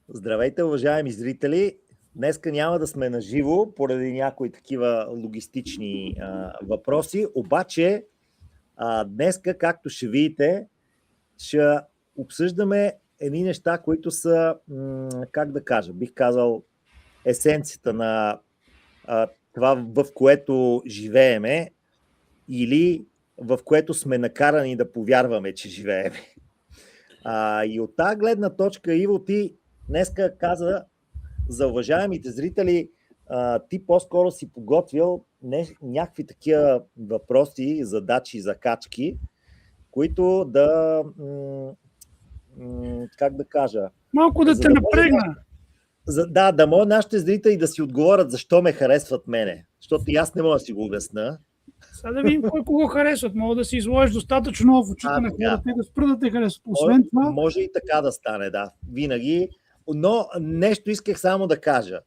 Здравейте, уважаеми зрители! Днеска няма да сме на живо, поради някои такива логистични въпроси, обаче днеска, както ще видите, ще обсъждаме едни неща, които са, как да кажа, бих казал, есенцията на това, в което живееме или в което сме накарани да повярваме, че живееме. И от тази гледна точка, Иво, ти днеска каза за уважаемите зрители, ти по-скоро си подготвил някакви такива въпроси, задачи, закачки, които да, как да кажа... Малко да те напрегна. Да могат нашите зрители да си отговорят защо ме харесват мене, защото и аз не мога да си го обясна. Сега да видим кой кого харесват. Мога да си изложиш достатъчно в очите на хората и да спрат да те харесват. Освен това... Може и така да стане, да. Винаги. Но нещо исках само да кажа.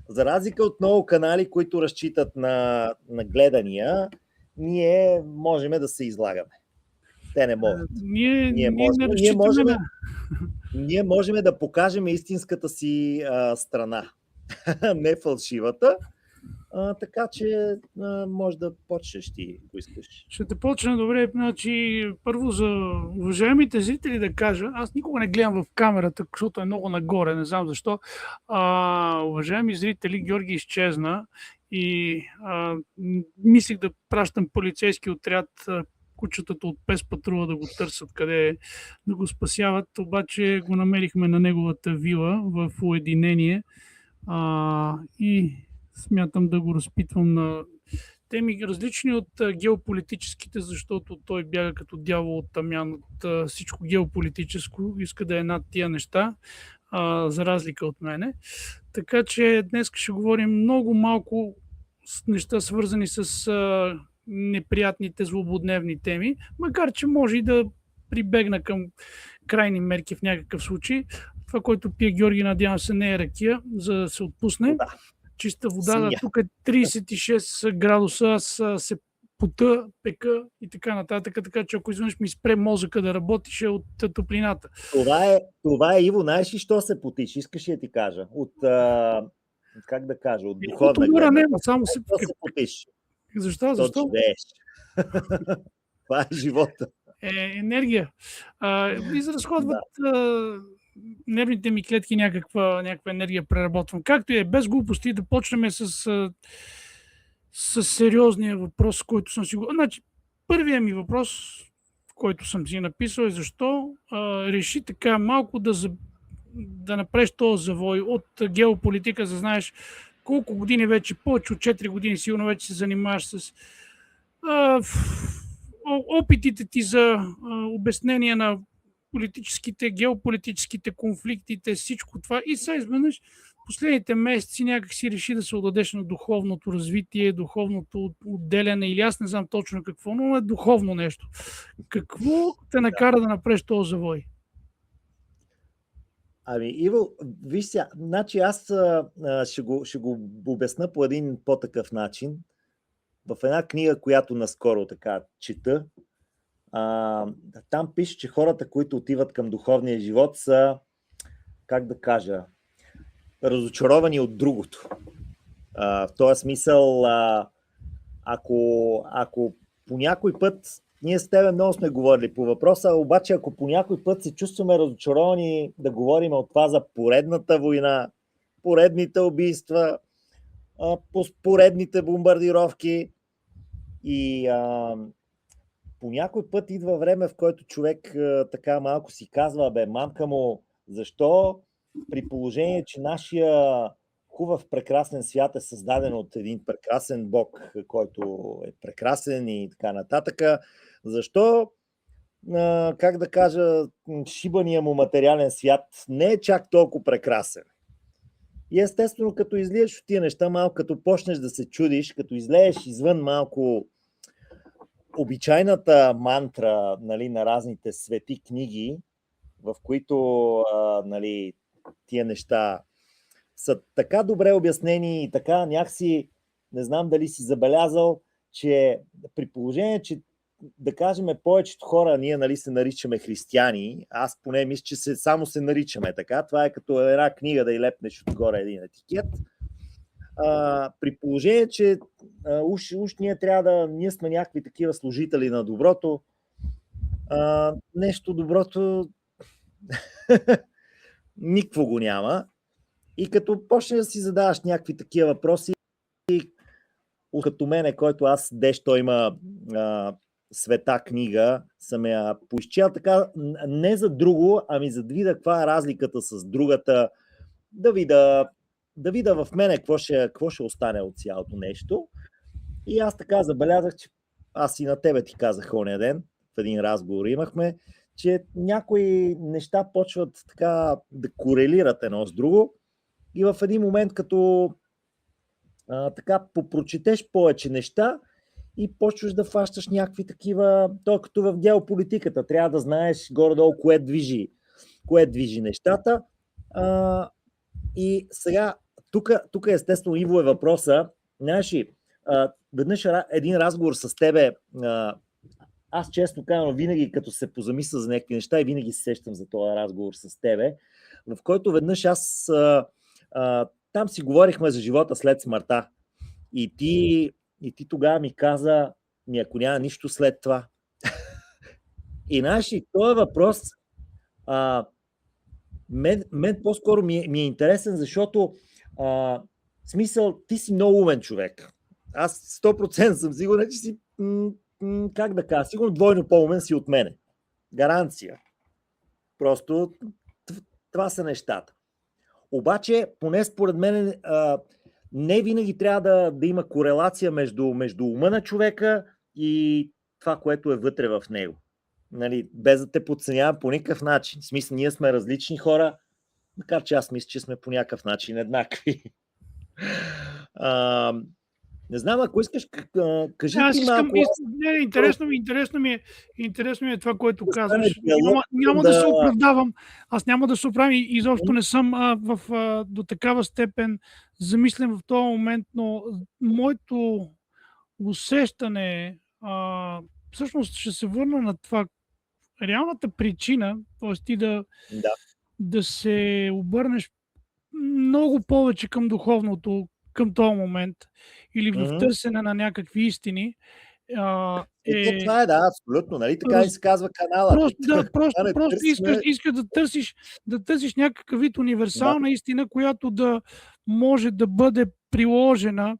За разлика от много канали, които разчитат на гледания, ние можем да се излагаме. Те не могат. Ние можем да покажем истинската си страна. Не фалшивата. Така че може да почнеш ти, ако искаш. Ще те почна добре. Значи, първо за уважаемите зрители да кажа, аз никога не гледам в камерата, защото е много нагоре, не знам защо. Уважаеми зрители, Георги изчезна и мислих да пращам полицейски отряд, кучетата от Пес Патрула да го търсят, къде да го спасяват, обаче го намерихме на неговата вила в уединение и смятам да го разпитвам на теми различни от геополитическите, защото той бяга като дявол от тамян от всичко геополитическо, иска да е над тия неща, за разлика от мене. Така че днес ще говорим много малко с неща, свързани с неприятните злободневни теми, макар че може и да прибегна към крайни мерки в някакъв случай. Това, което пие Георги, надявам се, не е ракия, за да се отпусне. Да. Чиста вода, тук е 36 градуса, аз се пота, пека и така нататък, така че ако изведнъж ми спре мозъка да работиш от топлината. Това е, Иво, знаеш ли, що се потиш? Искаш ли да ти кажа? Как да кажа, от духовна гледна. Няма, само се потиш. Защо? Това е живота. Енергия. Изразходват нервните ми клетки някаква енергия преработвам. Както и е, без глупости, да почнем с сериозния въпрос, който съм си го... Значи, първият ми въпрос, който съм си написал, е защо реши така малко да направиш този завой от геополитика, за знаеш колко години вече, повече от 4 години сигурно вече се занимаваш с опитите ти за обяснение на политическите, геополитическите конфликтите, всичко това. И сега изведнъж последните месеци някак си реши да се отдадеш на духовното развитие, духовното отделяне или аз не знам точно какво, но е духовно нещо. Какво те накара да направиш този завой? Иво, виж сега, значи аз ще го обясна по един по-такъв начин. В една книга, която наскоро така чета, там пише, че хората, които отиват към духовния живот, са, как да кажа, разочаровани от другото. В този смисъл, ако по някой път, ние с тебе много сме говорили по въпроса, обаче ако по някой път се чувстваме разочаровани да говорим от това за поредната война, поредните убийства, поредните бомбардировки и по някой път идва време, в който човек така малко си казва, мамка му, защо при положение, че нашия хубав, прекрасен свят е създаден от един прекрасен Бог, който е прекрасен и така нататък, защо, как да кажа, шибания му материален свят не е чак толкова прекрасен? И естествено, като излиеш от тия неща, малко като почнеш да се чудиш, като излееш извън малко обичайната мантра, нали, на разните свети книги, в които нали, тия неща са така добре обяснени и така някакси, не знам дали си забелязал, че при положение, че да кажем, повечето хора, ние нали се наричаме християни, аз поне мисля, че само се наричаме така. Това е като една книга да й лепнеш отгоре един етикет. При положение, че уж ние трябва ние сме някакви такива служители на доброто, нещо доброто никакво го няма. И като почне да си задаваш някакви такива въпроси, като мене, който аз дещо има света книга, съм я поизчел така, не за друго, ами за да видя каква е разликата с другата, да видя в мене какво ще остане от цялото нещо. И аз така забелязах, че аз и на тебе ти казах ония ден, в един разговор имахме, че някои неща почват така да корелират едно с друго и в един момент като така попрочетеш повече неща и почваш да фащаш някакви такива, то като в геополитиката, трябва да знаеш горе-долу кое движи нещата. И сега, тук естествено, Иво, е въпроса, знаеш ли, веднъж един разговор с тебе, аз честно казвам, винаги като се позамисля за някакви неща и винаги се сещам за този разговор с тебе, в който веднъж аз там си говорихме за живота след смъртта. И ти тогава ми каза, ако няма нищо след това. И знаеш ли, този въпрос мен по-скоро ми е интересен, защото смисъл, ти си много умен човек. Аз 100% съм сигурен, че си как да кажа, сигурно двойно по-умен си от мене. Гаранция. Просто това са нещата. Обаче, поне според мен, не винаги трябва да има корелация между ума на човека и това, което е вътре в него. Нали, без да те подценявам по никакъв начин. В смисъл, ние сме различни хора, макар че аз мисля, че сме по някакъв начин еднакви. Не знам, ако искаш, кажи ти малко. Интересно ми е това, което казваш. Няма да се оправдавам. Аз няма да се оправям и изобщо не съм до такава степен замислен в този момент, но моето усещане всъщност ще се върна на това. Реалната причина, т.е. ти да се обърнеш много повече към духовното към този момент или в търсене на някакви истини. Това е, да, абсолютно. Нали? Така и се казва канала. Просто искаш да търсиш някакъв вид универсална истина, която да може да бъде приложена.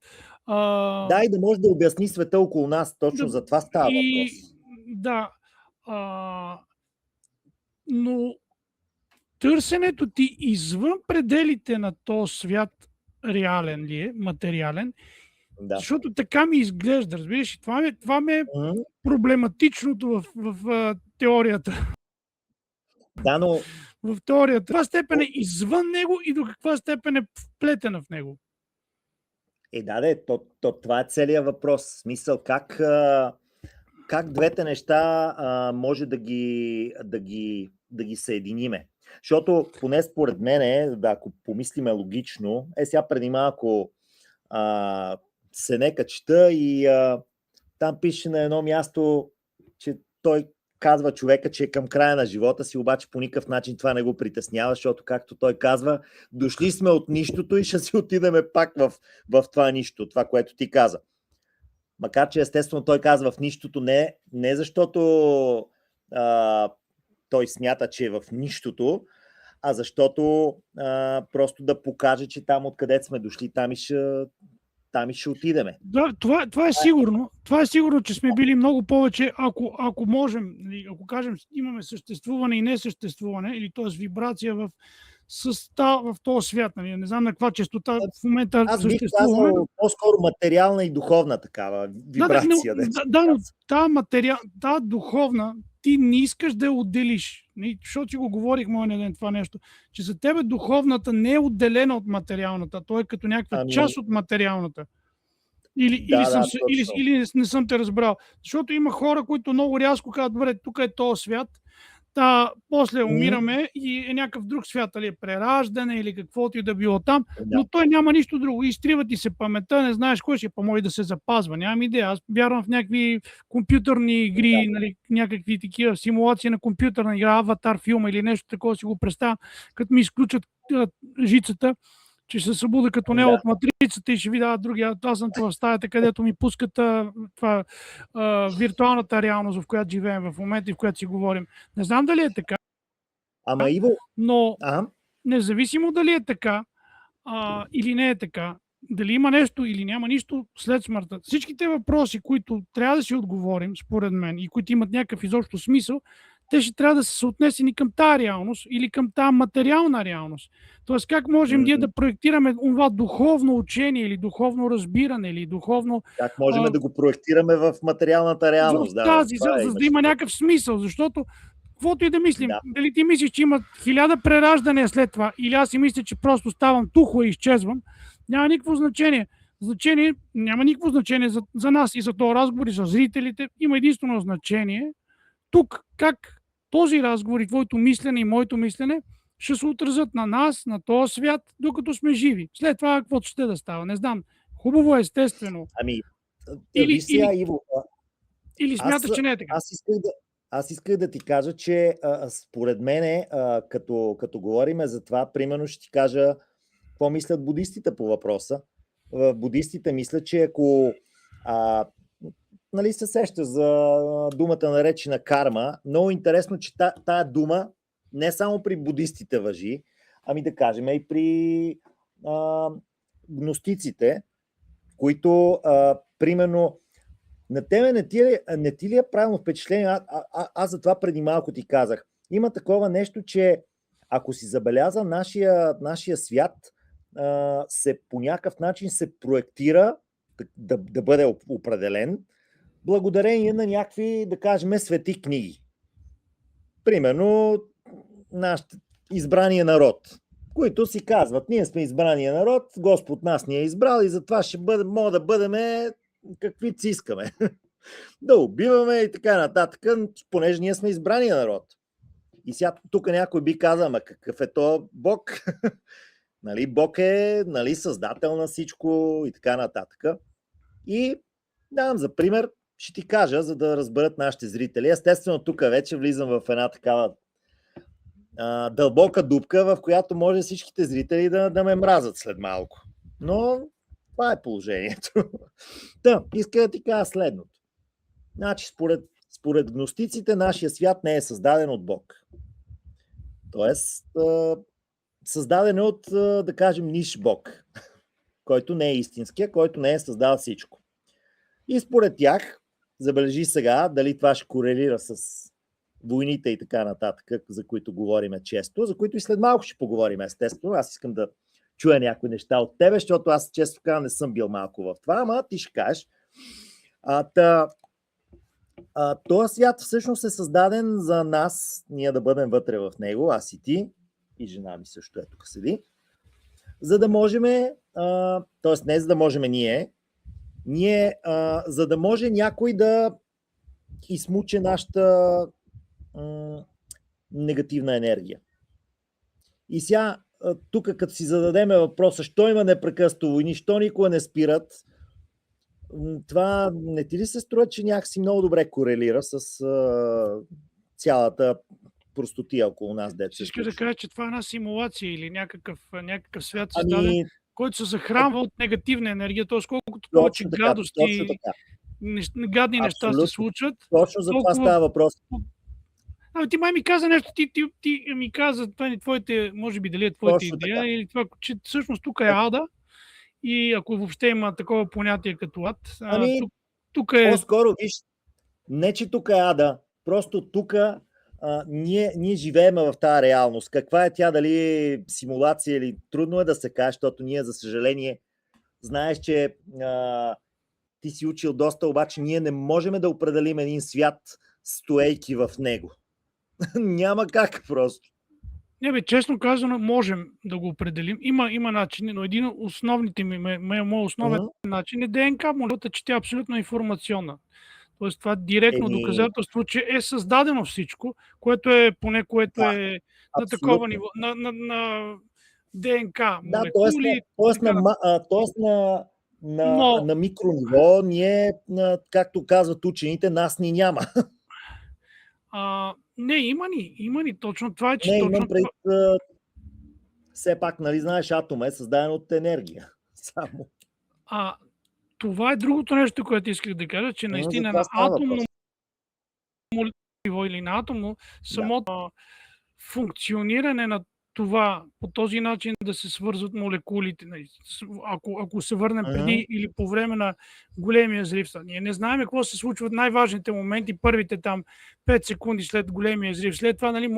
И да може да обясни света около нас. Точно за това става въпрос. Да. Но търсенето ти извън пределите на този свят реален ли е, материален, защото така ми изглежда, разбираш, това ми е проблематичното в теорията. Да, но... В теорията. Каква степен е извън него и до каква степен е вплетена в него? Това е целият въпрос. Смисъл, как двете неща може да ги съединиме. Защото, поне според мен, ако помислиме логично, сега преди малко се нека чета и там пише на едно място, че той казва човека, че е към края на живота си, обаче по никакъв начин това не го притеснява, защото, както той казва, дошли сме от нищото и ще си отидеме пак в това нищо, това, което ти каза. Макар че естествено той казва в нищото не защото той смята, че е в нищото, а защото просто да покаже, че там откъдето сме дошли, там и ще отидеме. Да, това е сигурно. Това е сигурно, че сме били много повече, ако можем, ако кажем, имаме съществуване и несъществуване, или т.е. вибрация в този свят. Нали? Не знам на каква честота в момента аз бих казал по-скоро материална и духовна такава вибрация. Но тази духовна, ти не искаш да я отделиш. Защото си го говорихме оня ден това нещо, че за тебе духовната не е отделена от материалната, то е като някаква част от материалната. Или не съм те разбрал. Защото има хора, които много рязко казват, добре, тук е този свят, После умираме и е някакъв друг свят, нали, прераждане или каквото и да било там, но той няма нищо друго. Изтрива ти се паметта, не знаеш кой ще може да се запазва. Нямам идея. Аз вярвам в някакви компютърни игри, нали, някакви такива симулации на компютърна игра, аватар филма или нещо такова си го представям, като ми изключат жицата, че ще се събуда като не от матрицата и ще видя другия. Аз съм в стаята, където ми пускат виртуалната реалност, в която живеем в момента и в която си говорим. Не знам дали е така. Ама Иво... Но независимо дали е така или не е така, дали има нещо или няма нищо след смъртта, всичките въпроси, които трябва да си отговорим, според мен, и които имат някакъв изобщо смисъл, те ще трябва да са съотнесени към тази реалност или към тази материална реалност. Тоест, как можем ние да проектираме това духовно учение или духовно разбиране или духовно... Как можем да го проектираме в материалната реалност? За да има някакъв смисъл, защото каквото и да мислим, дали ти мислиш, че има 1000 прераждания след това, или аз си мисля, че просто ставам тухло и изчезвам, няма никакво значение. Няма никакво значение за нас и за този разговор и за зрителите. Има единствено значение тук как този разговор и твоето мислене и моето мислене ще се отразят на нас, на този свят, докато сме живи. След това каквото ще да става, не знам. Хубаво е, естествено. Или смяташ, че не е така? Аз исках да ти кажа, че според мен, като говорим за това, примерно ще ти кажа какво мислят будистите по въпроса. Будистите мислят, че ако нали се сеща за думата наречена карма, много интересно, че тая дума не само при будистите важи, ами да кажем и при гностиците, които примерно на тебе не ти ли е правилно впечатление? Аз за това преди малко ти казах. Има такова нещо, че ако си забеляза нашия свят, по някакъв начин се проектира да бъде определен благодарение на някакви, да кажем, свети книги. Примерно нашите избрания народ, които си казват, ние сме избрания народ, Господ нас ни е избрал и затова може да бъдем каквито си искаме. Да убиваме и така нататък, понеже ние сме избрания народ. И сега тук някой би казал, ама какъв е то Бог? Нали, Бог е създател на всичко и така нататък. И давам за пример, ще ти кажа, за да разберат нашите зрители. Естествено, тук вече влизам в една такава дълбока дупка, в която може всичките зрители да ме мразят след малко. Но това е положението. Иска да ти кажа следното. Значи, според гностиците, нашия свят не е създаден от Бог. Тоест, създаден е от, да кажем, ниш Бог, който не е истинския, който не е създал всичко. И според тях, забележи сега, дали това ще корелира с войните и така нататък, за които говориме често, за които и след малко ще поговорим, естествено. Аз искам да чуя някои неща от тебе, защото аз често казвам, не съм бил малко в това, ама ти ще кажеш. Този свят всъщност е създаден за нас, ние да бъдем вътре в него, аз и ти, и жена ми също е тук седи, за да можем, т.е. не за да можем ние, за да може някой да измуче нашата негативна енергия. И сега, тук като си зададеме въпроса, що има непрекъснато войни, що никога не спират, това не ти ли се струва, че някакси много добре корелира с цялата простотия около нас? Искаш да кажа, че това е една симулация или някакъв свят създаден, който се захранва от негативна енергия, т.е. колкото повече гадости, гадни неща се случват. Точно за това става въпрос. Ти май ми каза нещо, ти ми каза, това твоите, може би дали е твоята идея, или това, че всъщност тук е ада, и ако въобще има такова понятие като ад, тук е... По-скоро, виж, не че тук е ада, просто тук ние живеем в тази реалност. Каква е тя, дали е симулация или трудно е да се каже, защото ние, за съжаление, знаеш, че ти си учил доста, обаче ние не можем да определим един свят, стоейки в него. Няма как просто. Не бе, честно казано, можем да го определим. Има начини, но един от основните моят основен начин е ДНК, молекулата, че тя е абсолютно информационна. Тоест това директно Еми, доказателство, че е създадено всичко, което е поне което да, е на такова абсолютно. ниво, на ДНК, Да, т.е. молекули и т.е. така нататък. Но на микрониво ние, както казват учените, нас ни няма. не, има ни. Точно това е, че Не, точно имам това. пред все пак, нали знаеш, атом е създаден от енергия. Само. Това е другото нещо, което исках да кажа, че За наистина това на става атомно въпрос. ниво или на атомно Да. самото функциониране на това по този начин да се свързват молекулите, нали, ако се върнем преди или по време на големия взрив. Ние не знаем какво се случва в най-важните моменти, първите там 5 секунди след големия взрив. След това, нали,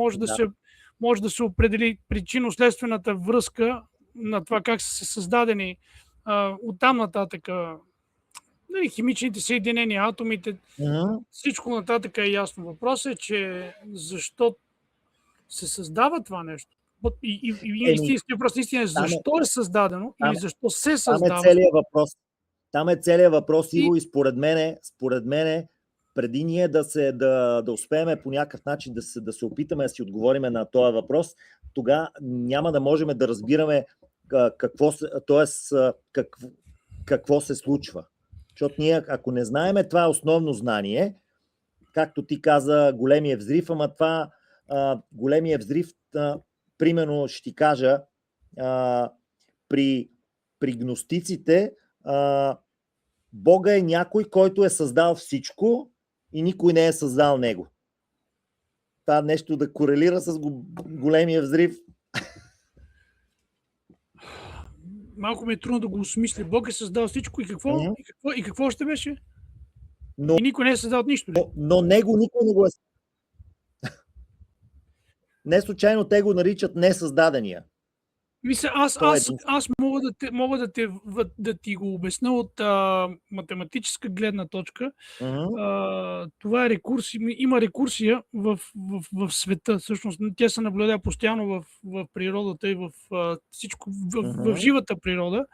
може да се определи причинно-следствената връзка на това как са създадени оттам нататък, нали, химичните съединения, атомите, всичко нататък е ясно. Въпросът е, че защо се създава това нещо? И истинският въпрос наистина е защо е създадено или защо се създава. Там е целият въпрос. Там е целият въпрос, Иво, и според мене, преди ние да успеем по някакъв начин да се опитаме да си отговорим на този въпрос, тогава няма да можем да разбираме какво се случва. Защото ние, ако не знаеме това основно знание, както ти каза, големия взрив, ама това големия взрив, примерно ще ти кажа, при гностиците Бога е някой, който е създал всичко и никой не е създал него. Това нещо да корелира с големия взрив. Малко ми е трудно да го осмисля. Бог е създал всичко и какво? И какво още беше? И никой не е създал нищо. Но него никой не го е. Не случайно те го наричат несъздадения. Мисля, аз мога да ти го обясня от математическа гледна точка. Това е рекурсия. Има рекурсия в света. Всъщност, тя се наблюдава постоянно в природата и в всичко, в живата природа.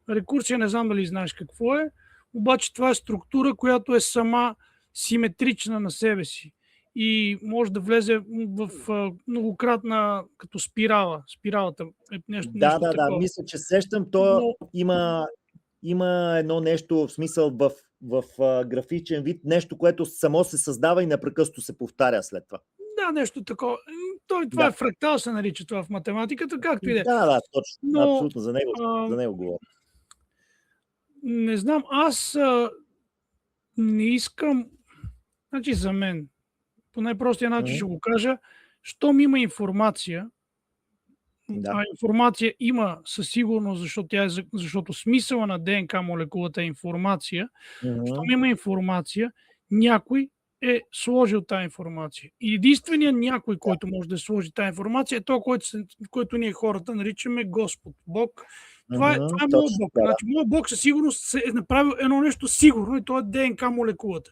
Рекурсия, не знам дали знаеш какво е, обаче това е структура, която е сама симетрична на себе си и може да влезе в многократна като спирала. Спиралата е нещо такова. Да, мисля, че сещам, има едно нещо в смисъл в графичен вид, нещо, което само се създава и непрекъснато се повтаря след това. Да, нещо такова. Това е фрактал, се нарича това в математиката, както и да е. Да, точно. Абсолютно, за него говоря. Не знам, аз не искам, значи за мен, по най-простия начин ще го кажа, щом има информация, а информация има със сигурност, защото смисъла на ДНК молекулата е информация, щом има информация, някой е сложил тази информация. И единственият някой, който може да сложи тази информация, е той, който ние хората наричаме Господ, Бог. Това е моят Бог. Значи, моят Бог със сигурност е направил едно нещо сигурно и то е ДНК молекулата.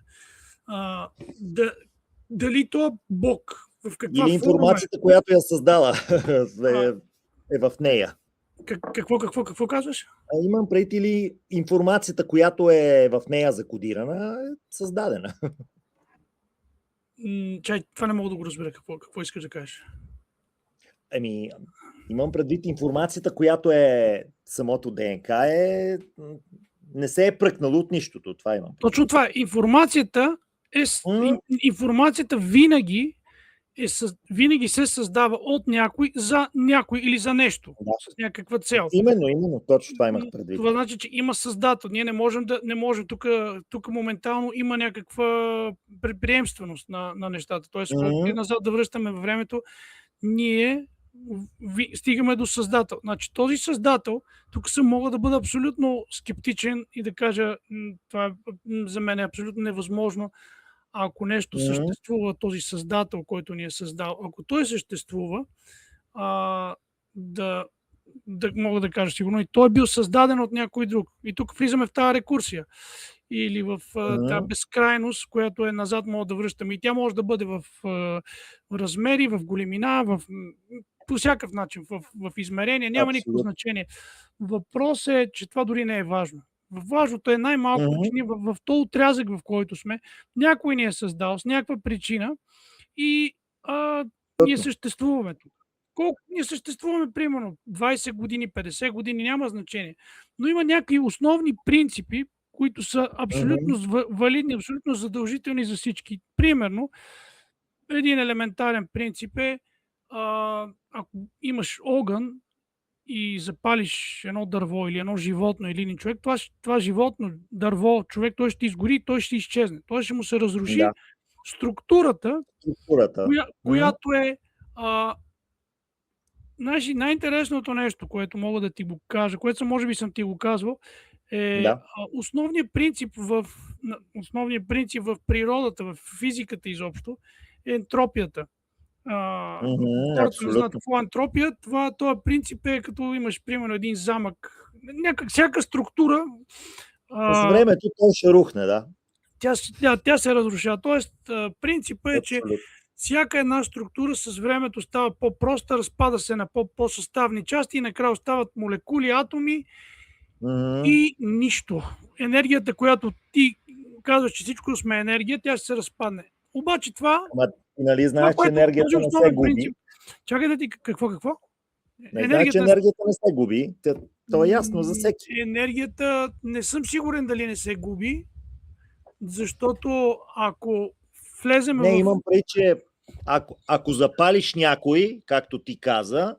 Дали то е Бог? В каква или информацията, която я създала е в нея. Какво казваш? Имам предвид, или информацията, която е в нея закодирана, е създадена. Това не мога да го разбера. Какво искаш да кажеш? Имам предвид информацията, която е самото ДНК, не се е пръкнало от нищото. Това имам. Точно това. Информацията винаги се създава от някой за някой или за нещо. С някаква цел. Именно. Точно това имах предвид. Това значи, че има създател. Ние не можем тук моментално има някаква приемственост на нещата. Тоест, когато назад да връщаме във времето, ние стигаме до създател. Значи този създател, тук съм мога да бъда абсолютно скептичен и да кажа, това за мен е абсолютно невъзможно. Ако нещо съществува, този създател, който ни е създал, ако той съществува, да мога да кажа сигурно, и той е бил създаден от някой друг. И тук влизаме в тази рекурсия. Или в тази безкрайност, която е назад, мога да връщаме. И тя може да бъде в размери, в големина, по всякакъв начин, в измерение. Няма никакво значение. Въпросът е, че това дори не е важно. Важното е най-малко, че ние в този отрязък, в който сме, някой ни е създал с някаква причина и ние съществуваме тук. Колко ние съществуваме, примерно 20 години, 50 години, няма значение. Но има някакви основни принципи, които са абсолютно валидни, абсолютно задължителни за всички. Примерно, един елементарен принцип е, ако имаш огън и запалиш едно дърво или едно животно или един човек, това животно, дърво, човек, той ще изгори, той ще изчезне. Той ще му се разруши структурата, която е... най-интересното нещо, което мога да ти го кажа, което може би съм ти го казвал, е основният принцип в природата, в физиката изобщо, е ентропията. Хората не знаят какво е ентропия. Това принцип е като имаш, примерно, един замък. Всяка структура... С времето той ще рухне, да. Тя се разрушава. Тоест, принципът е, че всяка една структура с времето става по-проста, разпада се на по-съставни части и накрая остават молекули, атоми и нищо. Енергията, която ти казваш, че всичко сме енергия, тя ще се разпадне. Обаче това... Нали знаеш, че енергията не се губи? Чакай да ти... Какво? Не знаеш, че енергията не се губи. То е ясно за всеки. Енергията не съм сигурен дали не се губи, защото ако влезем имам преди, че ако запалиш някой, както ти каза,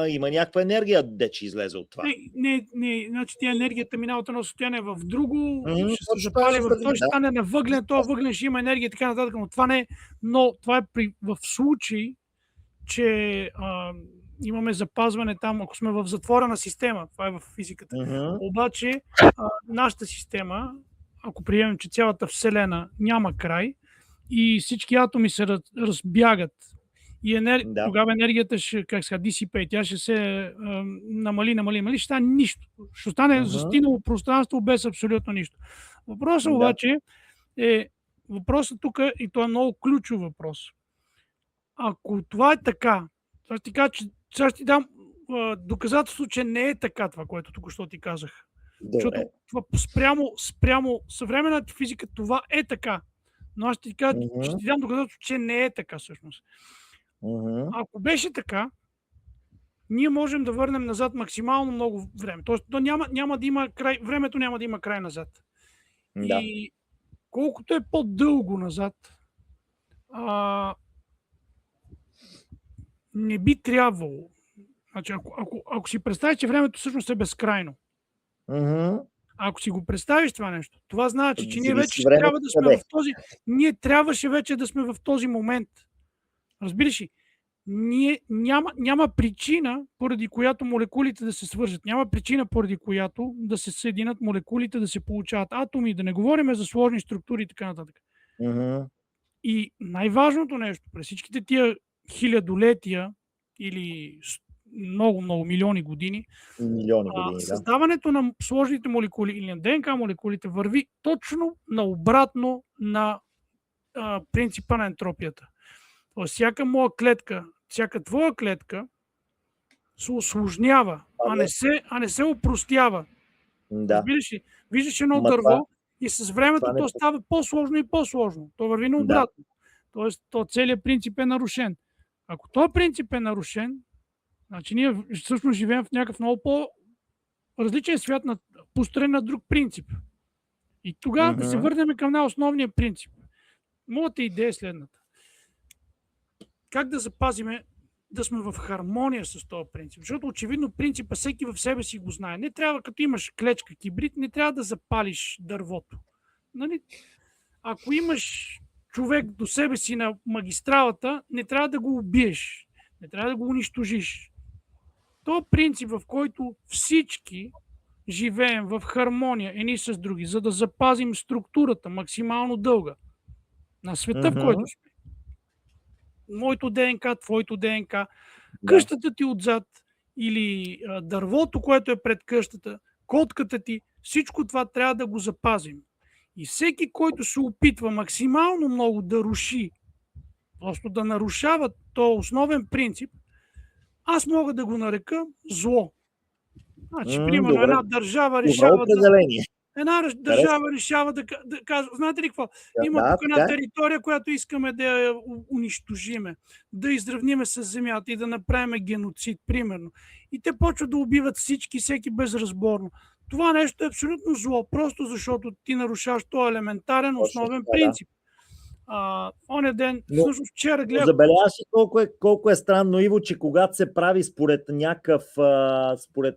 има някаква енергия, че излезе от това. Не, значи тя енергията минава от едно състояние в друго, ще се запали в това, ще стане на въглен, този въглен ще има енергия и така нататък, но това не е, но това е в случай, че имаме запазване там, ако сме в затворена система, това е в физиката. Обаче нашата система, ако приемем, че цялата Вселена няма край и всички атоми се разбягат, и тогава енергията ще, dissipate, тя ще се намали, ще стане нищо. Ще стане застинало пространство без абсолютно нищо. Въпросът обаче е, въпросът тук, и то е много ключов въпрос. Ако това е така, сега ще ти дам доказателство, че не е така това, което току-що ти казах. Защото спрямо съвременната физика това е така. Но аз ще ти кажа, ще ти дам доказателство, че не е така всъщност. Ако беше така, ние можем да върнем назад максимално много време. Тоест, няма да има край, времето няма да има край назад. И колкото е по-дълго назад, не би трябвало. Значи, ако си представиш, че времето всъщност е безкрайно, ако си го представиш това нещо, това значи, че ние вече трябва да сме в този... Ние трябваше вече да сме в този момент. Разбираш ли? Няма причина, поради която молекулите да се свържат. Няма причина, поради която да се съединят молекулите, да се получават атоми, да не говорим за сложни структури и така нататък. И най-важното нещо, през всичките тия хилядолетия или много милиони години, създаването на сложните молекули или на ДНК молекулите върви точно наобратно на принципа на ентропията. Всяка моя клетка, всяка твоя клетка се усложнява, а не се опростява. Виждаш едно дърво и с времето то става по-сложно и по-сложно. То върви наобратно. Тоест, целият принцип е нарушен. Ако този принцип е нарушен, значи ние всъщност живеем в някакъв много по-различен свят, построен на друг принцип. И тогава да се върнем към най-основния принцип. Моята идея е следната. Как да запазиме да сме в хармония с този принцип? Защото очевидно принципа всеки в себе си го знае. Не трябва, като имаш клечка кибрид, не трябва да запалиш дървото. Нали? Ако имаш човек до себе си на магистралата, не трябва да го убиеш. Не трябва да го унищожиш. То принцип, в който всички живеем в хармония едни с други, за да запазим структурата максимално дълга на света, в който сме. Моето ДНК, твоето ДНК, къщата ти отзад или дървото, което е пред къщата, котката ти, всичко това трябва да го запазим. И всеки, който се опитва максимално много да руши, просто да нарушава този основен принцип, аз мога да го нарека зло. Значи, примерно, Добре. една държава Добро решава да... определение. Една държава решава да казва, знаете ли какво? Има Да, тук една така е. територия, която искаме да я унищожиме, да изравниме с земята и да направим геноцид, примерно. И те почват да убиват всички, всеки безразборно. Това нещо е абсолютно зло, просто защото ти нарушаваш този елементарен Точно основен така, да. принцип. Оня ден, Но- всъщност вчера гледах... Забеляваш ли колко е странно, Иво, че когато се прави според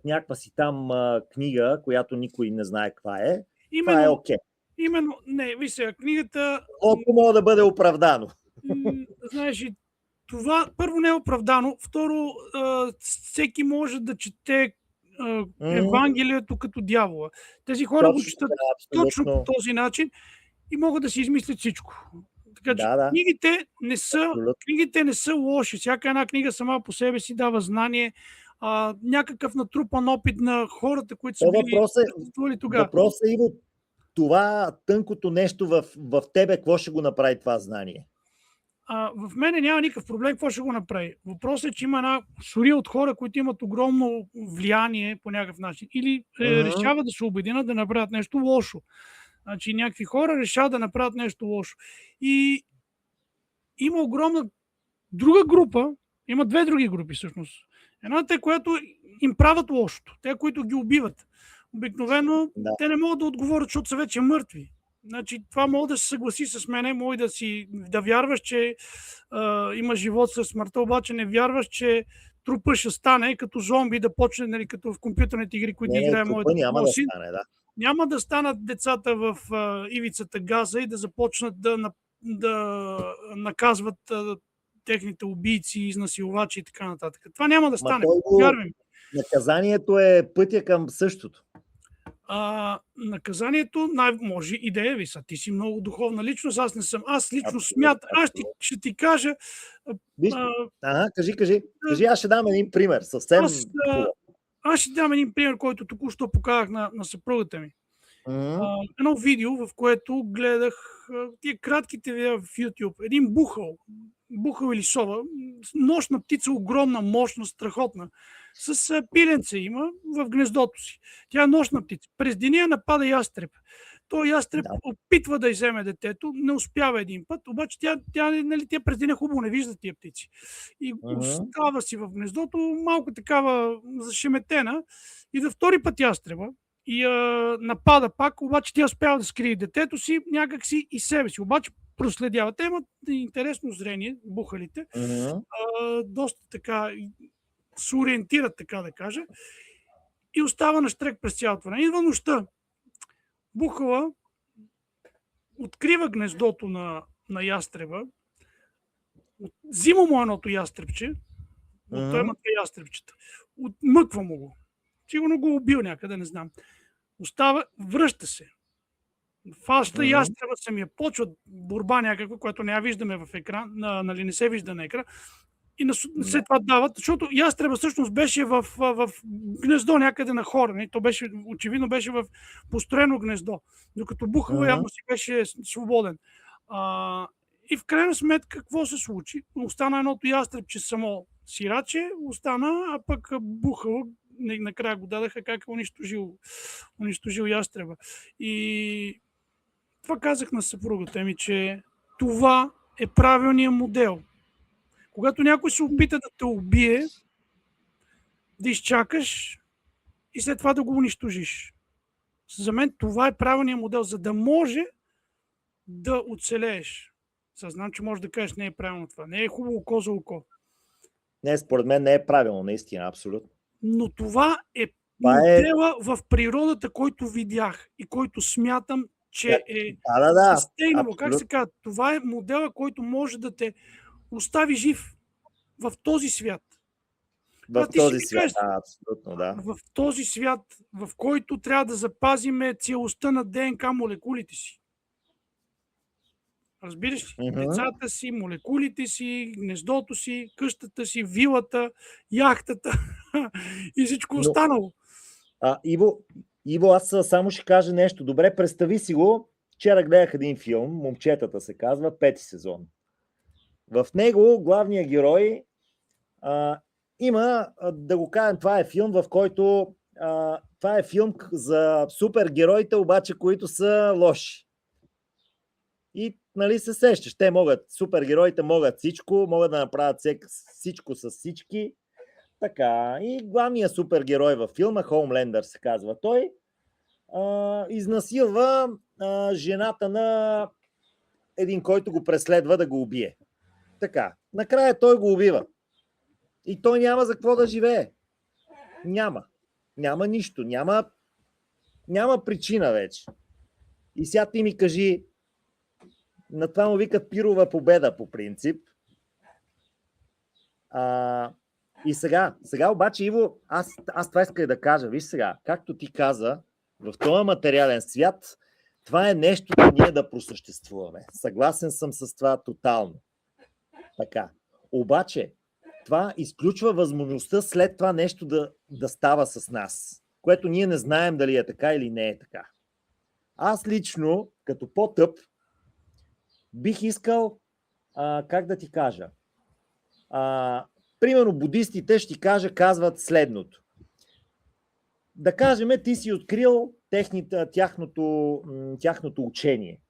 някаква си там книга, която никой не знае каква е, това е Именно, окей. именно, не, виж сега, книгата, Колко може да бъде оправдано. знаеш, и това първо не е оправдано, второ, всеки може да чете Евангелието като дявола. Тези хора го Точно четат така, точно абсолютно. по този начин и могат да си измислят всичко. Така че Да. книгите не са лоши. Всяка една книга сама по себе си дава знание, някакъв натрупан опит на хората, които са били съществували тогава. Въпросът е, Иво, това тънкото нещо в тебе, какво ще го направи това знание? В мене няма никакъв проблем какво ще го направи. Въпросът е, че има една сурия от хора, които имат огромно влияние по някакъв начин. Или решават да се обединят да направят нещо лошо. Значи някакви хора решават да направят нещо лошо. И има огромна друга група, има две други групи всъщност. Едната е, която им правят лошото. Те, които ги убиват. Обикновено те не могат да отговорят, защото са вече мъртви. Значи, това мога да се съгласи с мене, може да вярваш, че има живот след смъртта, обаче не вярваш, че трупа ще стане като зомби, да почне, нали, като в компютърните игри, които играе моят син. Няма да станат децата в ивицата Газа и да започнат да наказват техните убийци, изнасилвачи и така нататък. Това няма да стане. Вярвам. Наказанието е пътя към същото. Наказанието може и да е, ти си много духовна личност, аз не съм. Аз лично смятам, ще ти кажа... Кажи, аз ще дам един пример. Съвсем... Аз ще дам един пример, който току-що показах на съпругата ми. Едно видео, в което гледах тия кратките видеа в YouTube. Един бухал или сова, нощна птица, огромна, мощна, страхотна, с пиленце има в гнездото си. Тя е нощна птица. През деня напада ястреб. Той ястреб опитва да иземе детето, не успява един път, обаче тя нали, през деня хубаво не вижда тия птици. И остава си в гнездото, малко такава зашеметена, и да втори път ястреба и напада пак, обаче тя успява да скрие детето си, някакси и себе си. Обаче проследява. Те имат интересно зрение, бухалите. Доста така се ориентират, така да кажа. И остава на щрек през цялото време. Идва нощта. Бухала открива гнездото на ястреба, взима му едното ястребче, той има две ястребчета, отмъква му го. Сигурно го убил някъде, не знам. Остава, връща се. Фаща ястреба самия, почва борба някаква, която не я виждаме в екран, нали, не се вижда на екран. И след това дават, защото ястреба всъщност беше в гнездо някъде на хора. Не? То беше, очевидно беше в построено гнездо, докато бухало явно си беше свободен. И в крайна сметка какво се случи? Остана едното ястребче само сираче, остана, а пък бухало, накрая го дадаха как е унищожил ястреба. И това казах на съпругата ми, че това е правилният модел. Когато някой се опита да те убие, да изчакаш и след това да го унищожиш. За мен това е правилният модел, за да може да оцелееш. Съзнам, че можеш да кажеш, не е правилно това. Не е хубаво око за око. Не, според мен не е правилно, наистина, абсолютно. Но това е модела в природата, който видях и който смятам, че е sustainable. Как се казва? Това е модела, който може да те остави жив в този свят. В този свят, абсолютно, да. В този свят, в който трябва да запазим целостта на ДНК молекулите си. Разбираш ли? Децата си, молекулите си, гнездото си, къщата си, вилата, яхтата и всичко останало. Иво, аз само ще кажа нещо. Добре, представи си го. Вчера гледах един филм, Момчетата се казва, 5 сезон. В него главният герой има, да го кажем, това е филм, в който това е филм за супергероите, обаче, които са лоши. И нали се сещаш, те могат, супергероите могат всичко, могат да направят всичко с всички. Така, и главният супергерой във филма, Хоумлендър се казва той, изнасилва жената на един, който го преследва да го убие. Така, накрая той го убива. И той няма за какво да живее. Няма. Няма нищо. Няма причина вече. И сега ти ми кажи, на това му викат пирова победа по принцип. И сега обаче, Иво, аз това исках да кажа. Виж сега, както ти каза, в този материален свят, това е нещо, ние да просъществуваме. Съгласен съм с това тотално. Така. Обаче, това изключва възможността след това нещо да става с нас, което ние не знаем дали е така или не е така. Аз лично, като по-тъп, бих искал, как да ти кажа, примерно будистите, ще ти кажа, казват следното. Да кажем, ти си открил тяхното учение.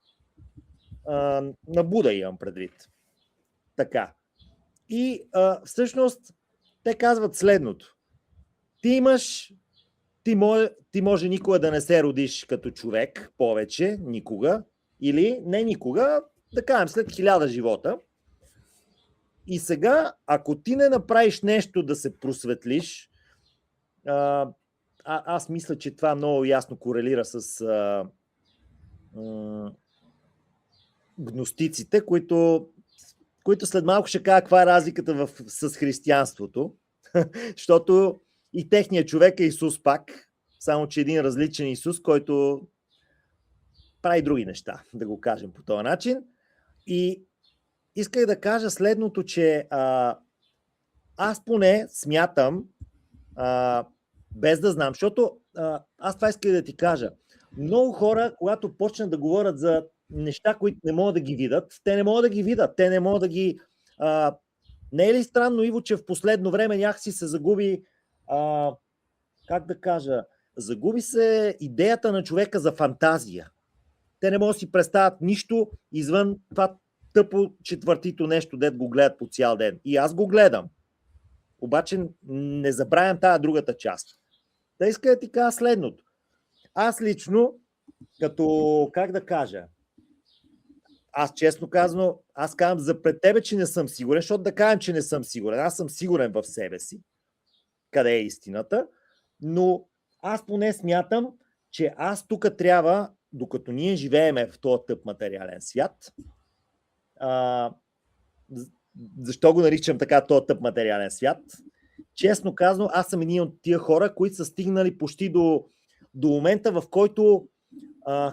На Буда имам предвид. Така. И всъщност те казват следното. Ти може никога да не се родиш като човек, повече, никога, или не никога, да кажем след 1000 живота. И сега, ако ти не направиш нещо да се просветлиш, аз мисля, че това много ясно корелира с гностиците, които след малко ще кажа каква е разликата с християнството, защото и техният човек е Исус пак, само че един различен Исус, който прави други неща, да го кажем по този начин. И исках да кажа следното, че аз поне смятам, без да знам, защото аз това исках да ти кажа. Много хора, когато почнат да говорят за неща, които не могат да ги видят, те не могат да ги видят, те не могат да ги... не е ли странно, Иво, че в последно време някакси се загуби, как да кажа, загуби се идеята на човека за фантазия. Те не могат да си представят нищо извън това тъпо четвъртито нещо, дет го гледат по цял ден. И аз го гледам. Обаче не забравям тая другата част. Да иска да ти кажа следното. Аз лично, като, как да кажа, аз честно казано, аз казвам за пред тебе, че не съм сигурен, защото да кажем, че не съм сигурен. Аз съм сигурен в себе си, къде е истината, но аз поне смятам, че аз тук трябва, докато ние живееме в този тъп материален свят, защо го наричам така този тъп материален свят? Честно казано, аз съм един от тия хора, които са стигнали почти до момента, в който,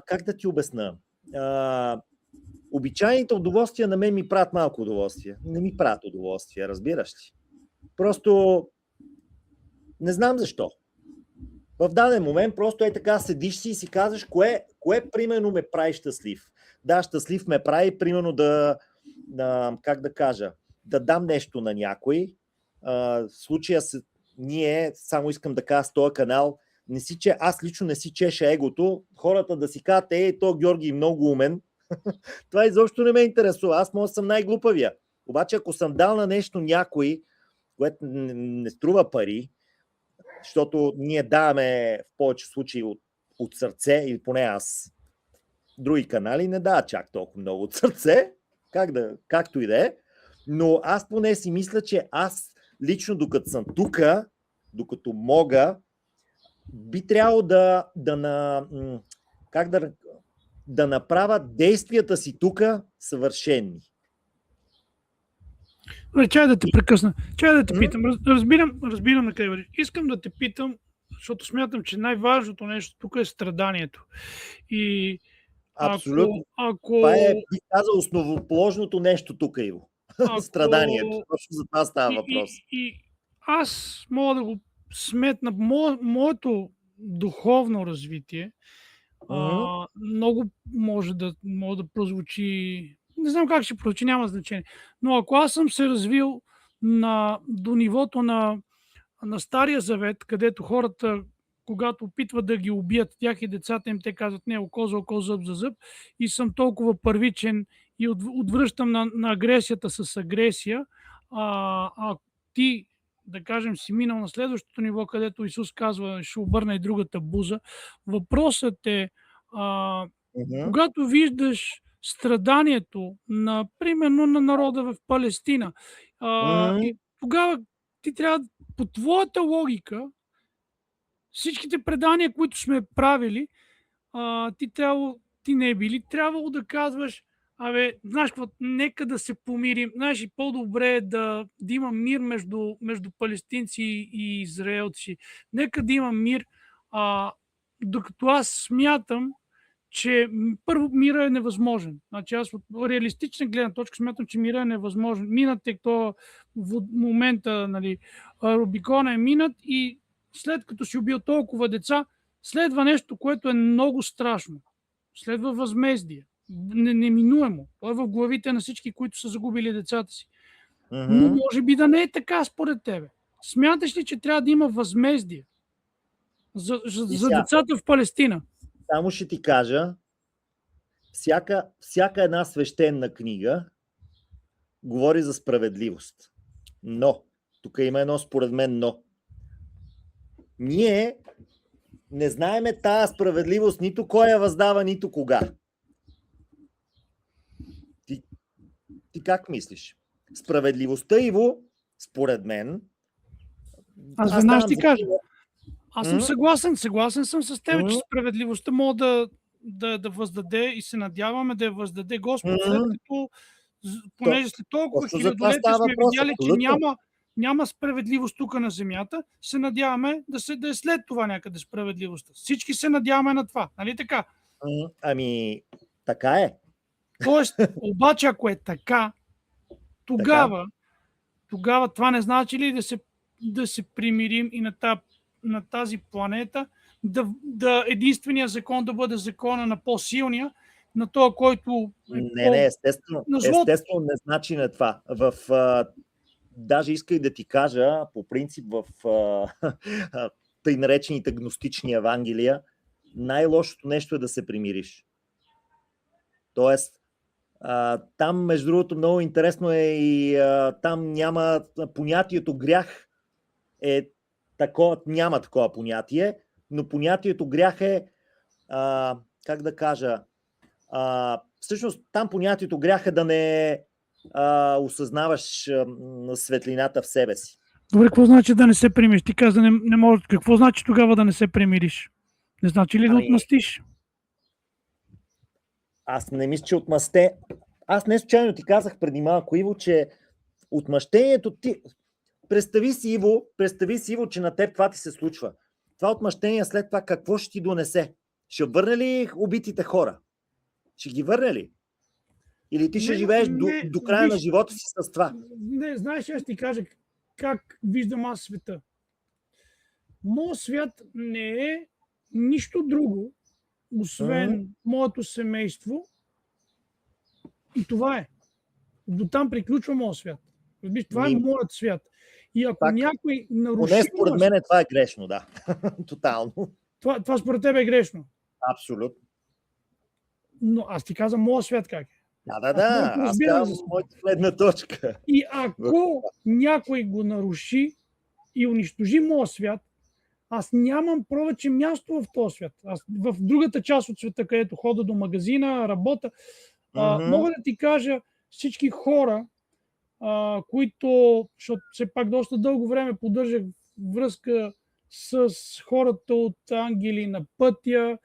как да ти обясна, обичайните удоволствия на мен ми правят малко удоволствие. Не ми правят удоволствие, разбираш ли? Просто не знам защо. В даден момент просто е така, седиш си и си казваш, кое примерно ме прави щастлив. Да, щастлив ме прави, примерно как да кажа, да дам нещо на някой. В случая ние, само искам да кажа с този канал, аз лично не си чеша егото, хората да си кажат, то Георги е много умен. Това изобщо не ме интересува, аз може да съм най-глупавия. Обаче ако съм дал на нещо някой, което не струва пари, защото ние даваме в повече случаи от сърце, или поне аз, други канали не дават чак толкова много от сърце, както и да е, но аз поне си мисля, че аз лично докато съм тук, докато мога, би трябвало да направя действията си тук съвършени. Чай да те прекъсна. Чай да те питам. Разбирам на къде вървиш. Искам да те питам, защото смятам, че най-важното нещо тук е страданието. И абсолютно. Това е, бих казал, основоположното нещо тук, Иво. Страданието. Точно за това става въпрос. И аз мога да го сметна. Моето духовно развитие много може да прозвучи, не знам как ще прозвучи, няма значение. Но ако аз съм се развил до нивото на Стария Завет, където хората, когато опитват да ги убият тях и децата им, те казват не, око за око, зъб за зъб, и съм толкова първичен и отвръщам на агресията с агресия, а ти, да кажем, си минал на следващото ниво, където Исус казва, ще обърна и другата буза. Въпросът е, когато виждаш страданието, примерно на народа в Палестина, и тогава ти трябва, по твоята логика, всичките предания, които сме правили, ти не би ли трябвало да казваш, знаеш какво, нека да се помирим, знаеш, и по-добре е да има мир между палестинци и израелци. Нека да има мир, докато аз смятам, че първо мира е невъзможен. Значи аз от реалистична гледна точка смятам, че мира е невъзможен. Минат е то в момента, нали, Рубикона е минат и след като си убил толкова деца, следва нещо, което е много страшно. Следва възмездие. Неминуемо. То е в главите на всички, които са загубили децата си. Но може би да не е така според тебе. Смяташ ли, че трябва да има възмездие за децата в Палестина? Само ще ти кажа, всяка една свещена книга говори за справедливост. Но, тук има едно според мен но. Ние не знаеме тая справедливост, нито кой я въздава, нито кога. Ти как мислиш? Справедливостта, Иво, според мен... Аз веднага ще ти кажа. Аз съм съгласен съм с теб, че справедливостта може да въздаде и се надяваме да я въздаде Господ, след като, понеже след толкова хилядолетия сме видяли, че няма справедливост тук на земята, се надяваме да е след това някъде справедливостта. Всички се надяваме на това, нали така? Ами, така е. Тоест, обаче, ако е така, тогава това не значи ли да се примирим и на тази планета, да единствения закон да бъде закона на по-силния, на това, който... Не, естествено не значи на това. Даже исках да ти кажа, по принцип в тъй наречените гностични евангелия, най-лошото нещо е да се примириш. Тоест, там, между другото, много интересно е и там няма понятието грях няма такова понятие, но понятието грях е, как да кажа, всъщност там понятието грях е да не осъзнаваш светлината в себе си. Добре, какво значи да не се примириш? Ти каза, не може. Какво значи тогава да не се примириш? Не значи ли да отмъстиш? Аз не мисля, че отмъсте. Аз не случайно ти казах преди малко, Иво, че отмъщението ти... Представи си, Иво, че на теб това ти се случва. Това отмъщение след това какво ще ти донесе? Ще върне ли убитите хора? Ще ги върне ли? Или ти ще живееш до края на живота си с това? Не, знаеш, аз ти кажа как виждам аз света. Моят свят не е нищо друго, освен моето семейство. И това е. Дотам приключва моят свят. Това е моят свят. И ако някой наруши... Поне според мен това е грешно, да. Тотално. Това според теб е грешно. Абсолютно. Но аз ти казвам моят свят как е. Да. Аз казвам моята гледна точка. И ако някой го наруши и унищожи моят свят, аз нямам повече място в този свят. Аз в другата част от света, където хода до магазина, работа, мога да ти кажа всички хора, които, защото все пак доста дълго време поддържах връзка с хората от Ангели на пътя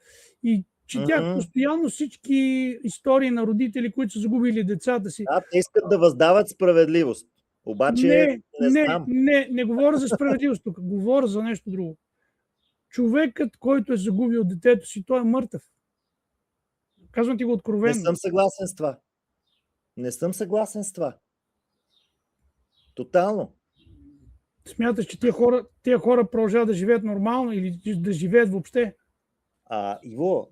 и четях постоянно всички истории на родители, които са загубили децата си. Те искат да въздават справедливост. Обаче не говоря за справедливост тук, говоря за нещо друго. Човекът, който е загубил детето си, той е мъртъв. Казвам ти го откровено. Не съм съгласен с това. Тотално. Смяташ, че тия хора продължават да живеят нормално или да живеят въобще? Иво,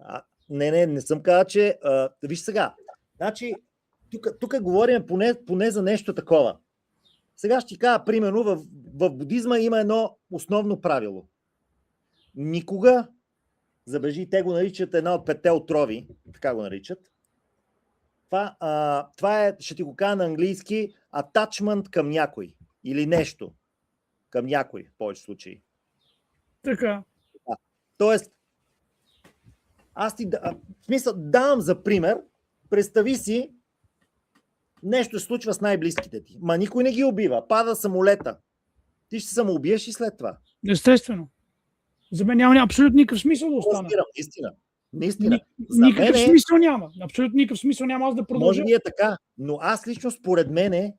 не съм казал, че... виж сега, значи, тук говорим поне за нещо такова. Сега ще ти кажа, примерно, в будизма има едно основно правило. никога, забележи, те го наричат една от 5 отрови, така го наричат. Това е, ще ти го кажа на английски, attachment към някой или нещо към някой, в повече случаи. Така. Тоест, аз ти в смисъл, давам за пример, представи си, нещо се случва с най-близките ти. Ма никой не ги убива. Пада самолета. Ти ще се самоубиеш и след това. Естествено. За мен няма абсолютно никакъв смисъл да остана. Наистина. Никакъв смисъл няма. Абсолютно никакъв смисъл няма аз да продължа. Може би е така, но аз лично според мене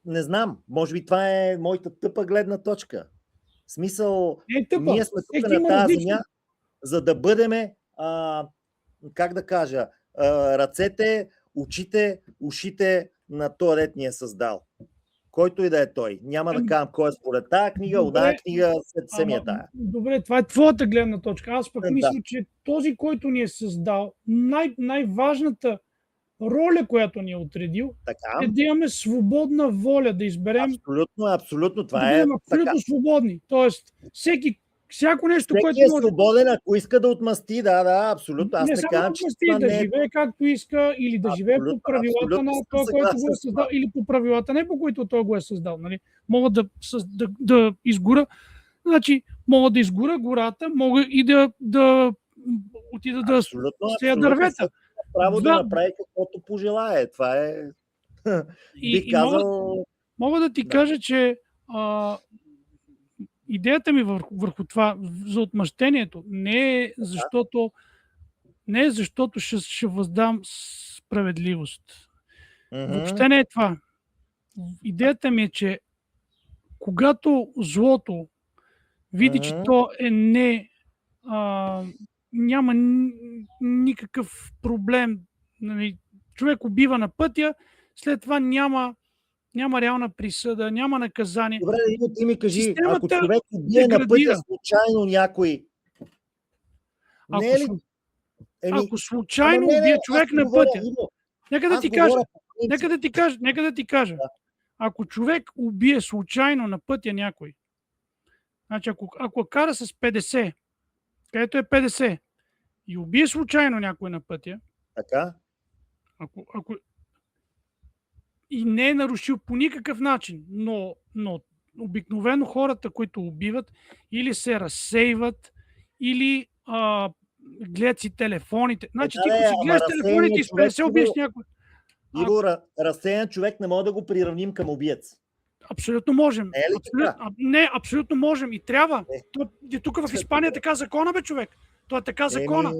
не знам, може би това е моята тъпа гледна точка. В смисъл, ние сме тук на тази земя, за да бъдеме, как да кажа, ръцете, очите, ушите на този дет ни е създал. Който и да е той. Няма да кажам кой е според тая книга, оная книга, след самия тая. Добре, това е твоята гледна точка. Аз пък мисля, че този, който ни е създал, най-важната роля, която ни е отредил, е да имаме свободна воля, да изберем. Абсолютно. Това да бъдем абсолютно свободни. Тоест, всяко нещо, което е свободен, ако иска да отмъсти, да, абсолютно. Аз не казвам, че това да живее както иска, или да живее по правилата на това, който го е създал, или по правилата не по които той го е създал. Нали? Мога да изгоря, значи мога да изгоря гората, мога и да отида да сея дървета. Право да направи каквото пожелае. Това е... Бих казал... Мога да ти кажа, че идеята ми върху това за отмъщението не е защото ще въздам справедливост. Въобще не е това. Идеята ми е, че когато злото види, че то е няма никакъв проблем, нали, човек убива на пътя, след това няма реална присъда, няма наказание. Добре, ти ми кажи, ако човек убие на пътя случайно някой, не е ли? Ако случайно убие човек на пътя, нека да ти кажа. Ако човек убие случайно на пътя някой, значи ако кара с 50, където е 50, и убие случайно някой на пътя, така? Ако и не е нарушил по никакъв начин, но обикновено хората, които убиват, или се разсейват, или гледат си телефоните. Значи ти, ако си гледаш телефоните и с 50 убиеш някой. Иво, разсеян човек не може да го приравним към убиец. Абсолютно можем. Абсолютно можем и трябва. Тук в Испания така закона, бе, човек. То е така закона.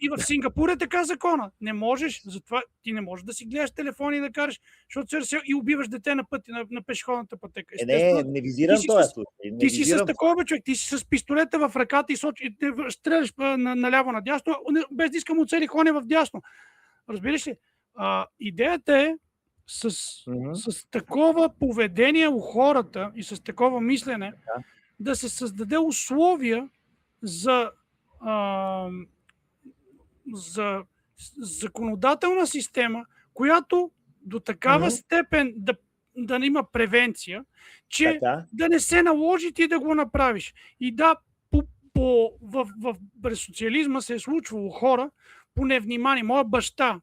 И в Сингапур е така закона. Не можеш, затова ти не можеш да си гледаш телефони и да кажеш, защото се разсел и убиваш дете на пъти, на пешеходната пътека. Не визирам този случай. Ти си с такова, бе, човек. Ти си с пистолета в ръката и стреляш наляво надясно, без да искам оцели хоня в дясно. Разбираш ли? Идеята е с такова поведение у хората и с такова мислене да се създаде условия за законодателна система, която до такава степен да има превенция, че да не се наложи ти да го направиш. И да, в социализма се е случвало хора по невнимание. Моят баща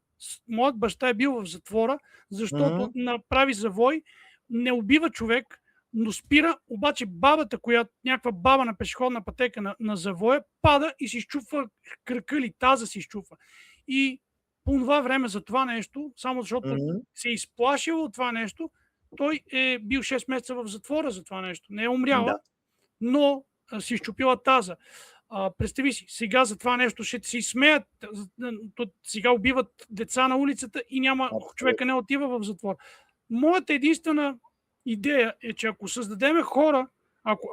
е бил в затвора, защото направи завой, не убива човек, но спира, обаче бабата, някаква баба на пешеходна пътека на завоя, пада и се изчупва кръка или таза се изчупва. И по това време за това нещо, само защото се е изплашил от това нещо, той е бил 6 месеца в затвора за това нещо. Не е умрял, но се изчупила таза. Представи си, сега за това нещо ще си смеят, сега убиват деца на улицата и човека не отива в затвор. Моята единствена идея е, че ако създадеме хора,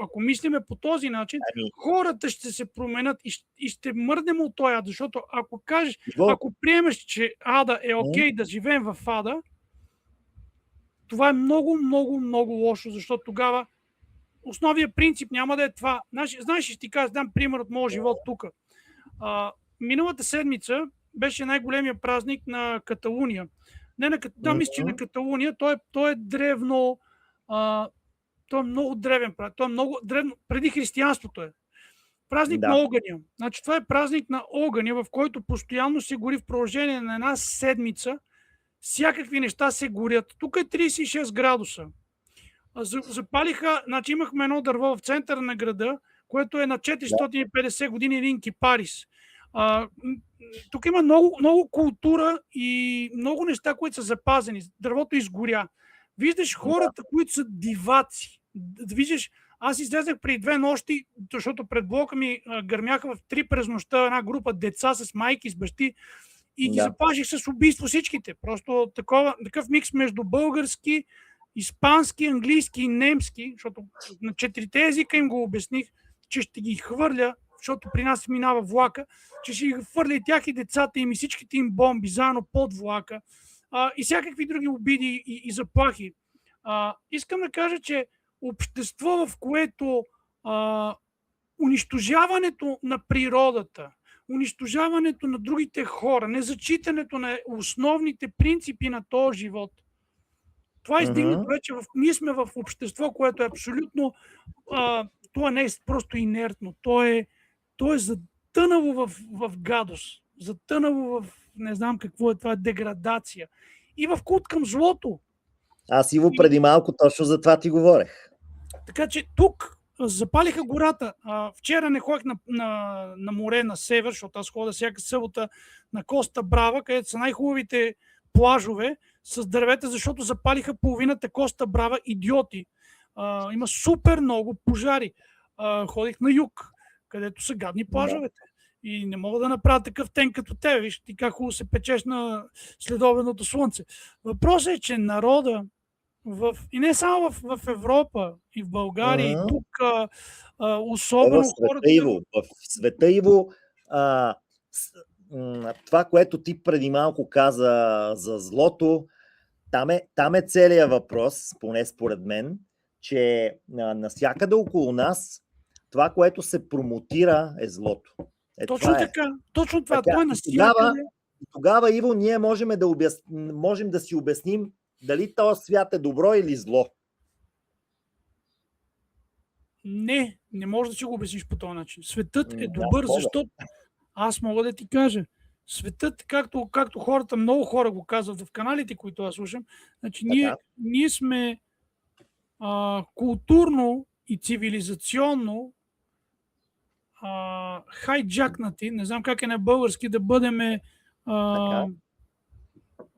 ако мислиме по този начин, хората ще се променят и ще мърнем от този ад, защото ако приемеш, че ада е окей да живеем в ада, това е много, много, много лошо, защото тогава основният принцип няма да е това. Знаеш, ще ти дам пример от моя живот тук. Миналата седмица беше най-големия празник на Каталуния. Мисля, че на Каталуния. Той е древно Той е много древен празник. Той е много древно. Преди християнството е. Празник на Да. огъня. Значи това е празник на огъня, в който постоянно се гори в продължение на една седмица. Всякакви неща се горят. Тук е 36 градуса. Запалиха, значи имахме едно дърво в центъра на града, което е на 450 години, един кипарис. Тук има много, много култура и много неща, които са запазени. Дървото изгоря. Виждаш хората, които са диваци. Виждаш, аз излезах преди 2 нощи, защото пред блока ми гърмяха в 3 през нощта една група деца с майки, с бащи и ги заплаших с убийство всичките. Просто такъв микс между български, испански, английски и немски, защото на 4 езика им го обясних, че ще ги хвърля, защото при нас минава влака, че ще ги хвърля и тях и децата им и всичките им бомби заедно под влака и всякакви други обиди и заплахи. Искам да кажа, че общество, в което унищожаването на природата, унищожаването на другите хора, незачитането на основните принципи на този живот, това е издигнато вече. Ние сме в общество, което е абсолютно. То не е просто инертно. То е затънало в гадост. Затънало в не знам какво е това, деградация. И в култ към злото. Аз, Иво, преди малко точно за това ти говорех. Така че тук запалиха гората. Вчера не ходих на море на север, защото аз ходя всяка събота на Коста Брава, където са най-хубавите плажове с дървета, защото запалиха половината Коста Брава, идиоти. Има супер много пожари. Ходих на юг, където са гадни плажовете. И не мога да направя такъв тен като тебе. Виж ти как хубаво се печеш на следобедното слънце. Въпросът е, че народа и не само в Европа, и в България, и тук, особено хората... В света, Иво, това, което ти преди малко каза за злото, там е целият въпрос, поне според мен, че навсякъде около нас това, което се промотира, е злото. Точно така. Точно това. Това е навсякъде. Тогава, Иво, ние можем да си обясним дали този свят е добро или зло. Не може да си го обясниш по този начин. Светът е добър, защото аз мога да ти кажа. Светът, както хората, много хора го казват в каналите, които аз слушам, значи ние сме културно и цивилизационно хайджакнати, не знам как е на български, да бъдем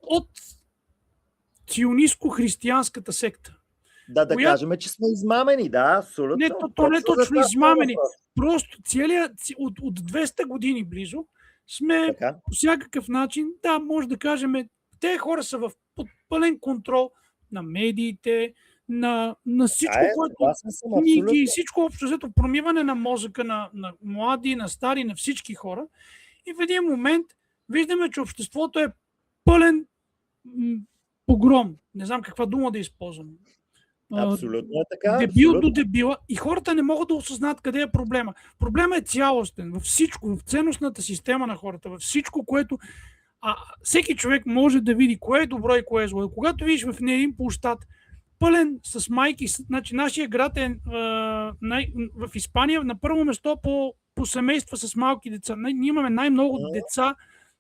от ционистко-християнската секта. Да кажем, че сме измамени, да, абсолютно. Не, то не точно измамени. Просто от 200 години близо сме по всякакъв начин, може да кажем, те хора са в пълен контрол на медиите, на всичко, което книги, всичко общо взето, промиване на мозъка на млади, на стари, на всички хора. И в един момент виждаме, че обществото е пълен погром. Не знам каква дума да използвам. Абсолютно е така. Дебил до дебила. И хората не могат да осъзнат къде е проблема. Проблема е цялостен. Във всичко, в ценностната система на хората, във всичко, което всеки човек може да види кое е добро и кое е зло. Когато видиш в един площад пълен с майки, значи нашия град е в Испания на първо место по семейства с малки деца. Ние имаме най-много деца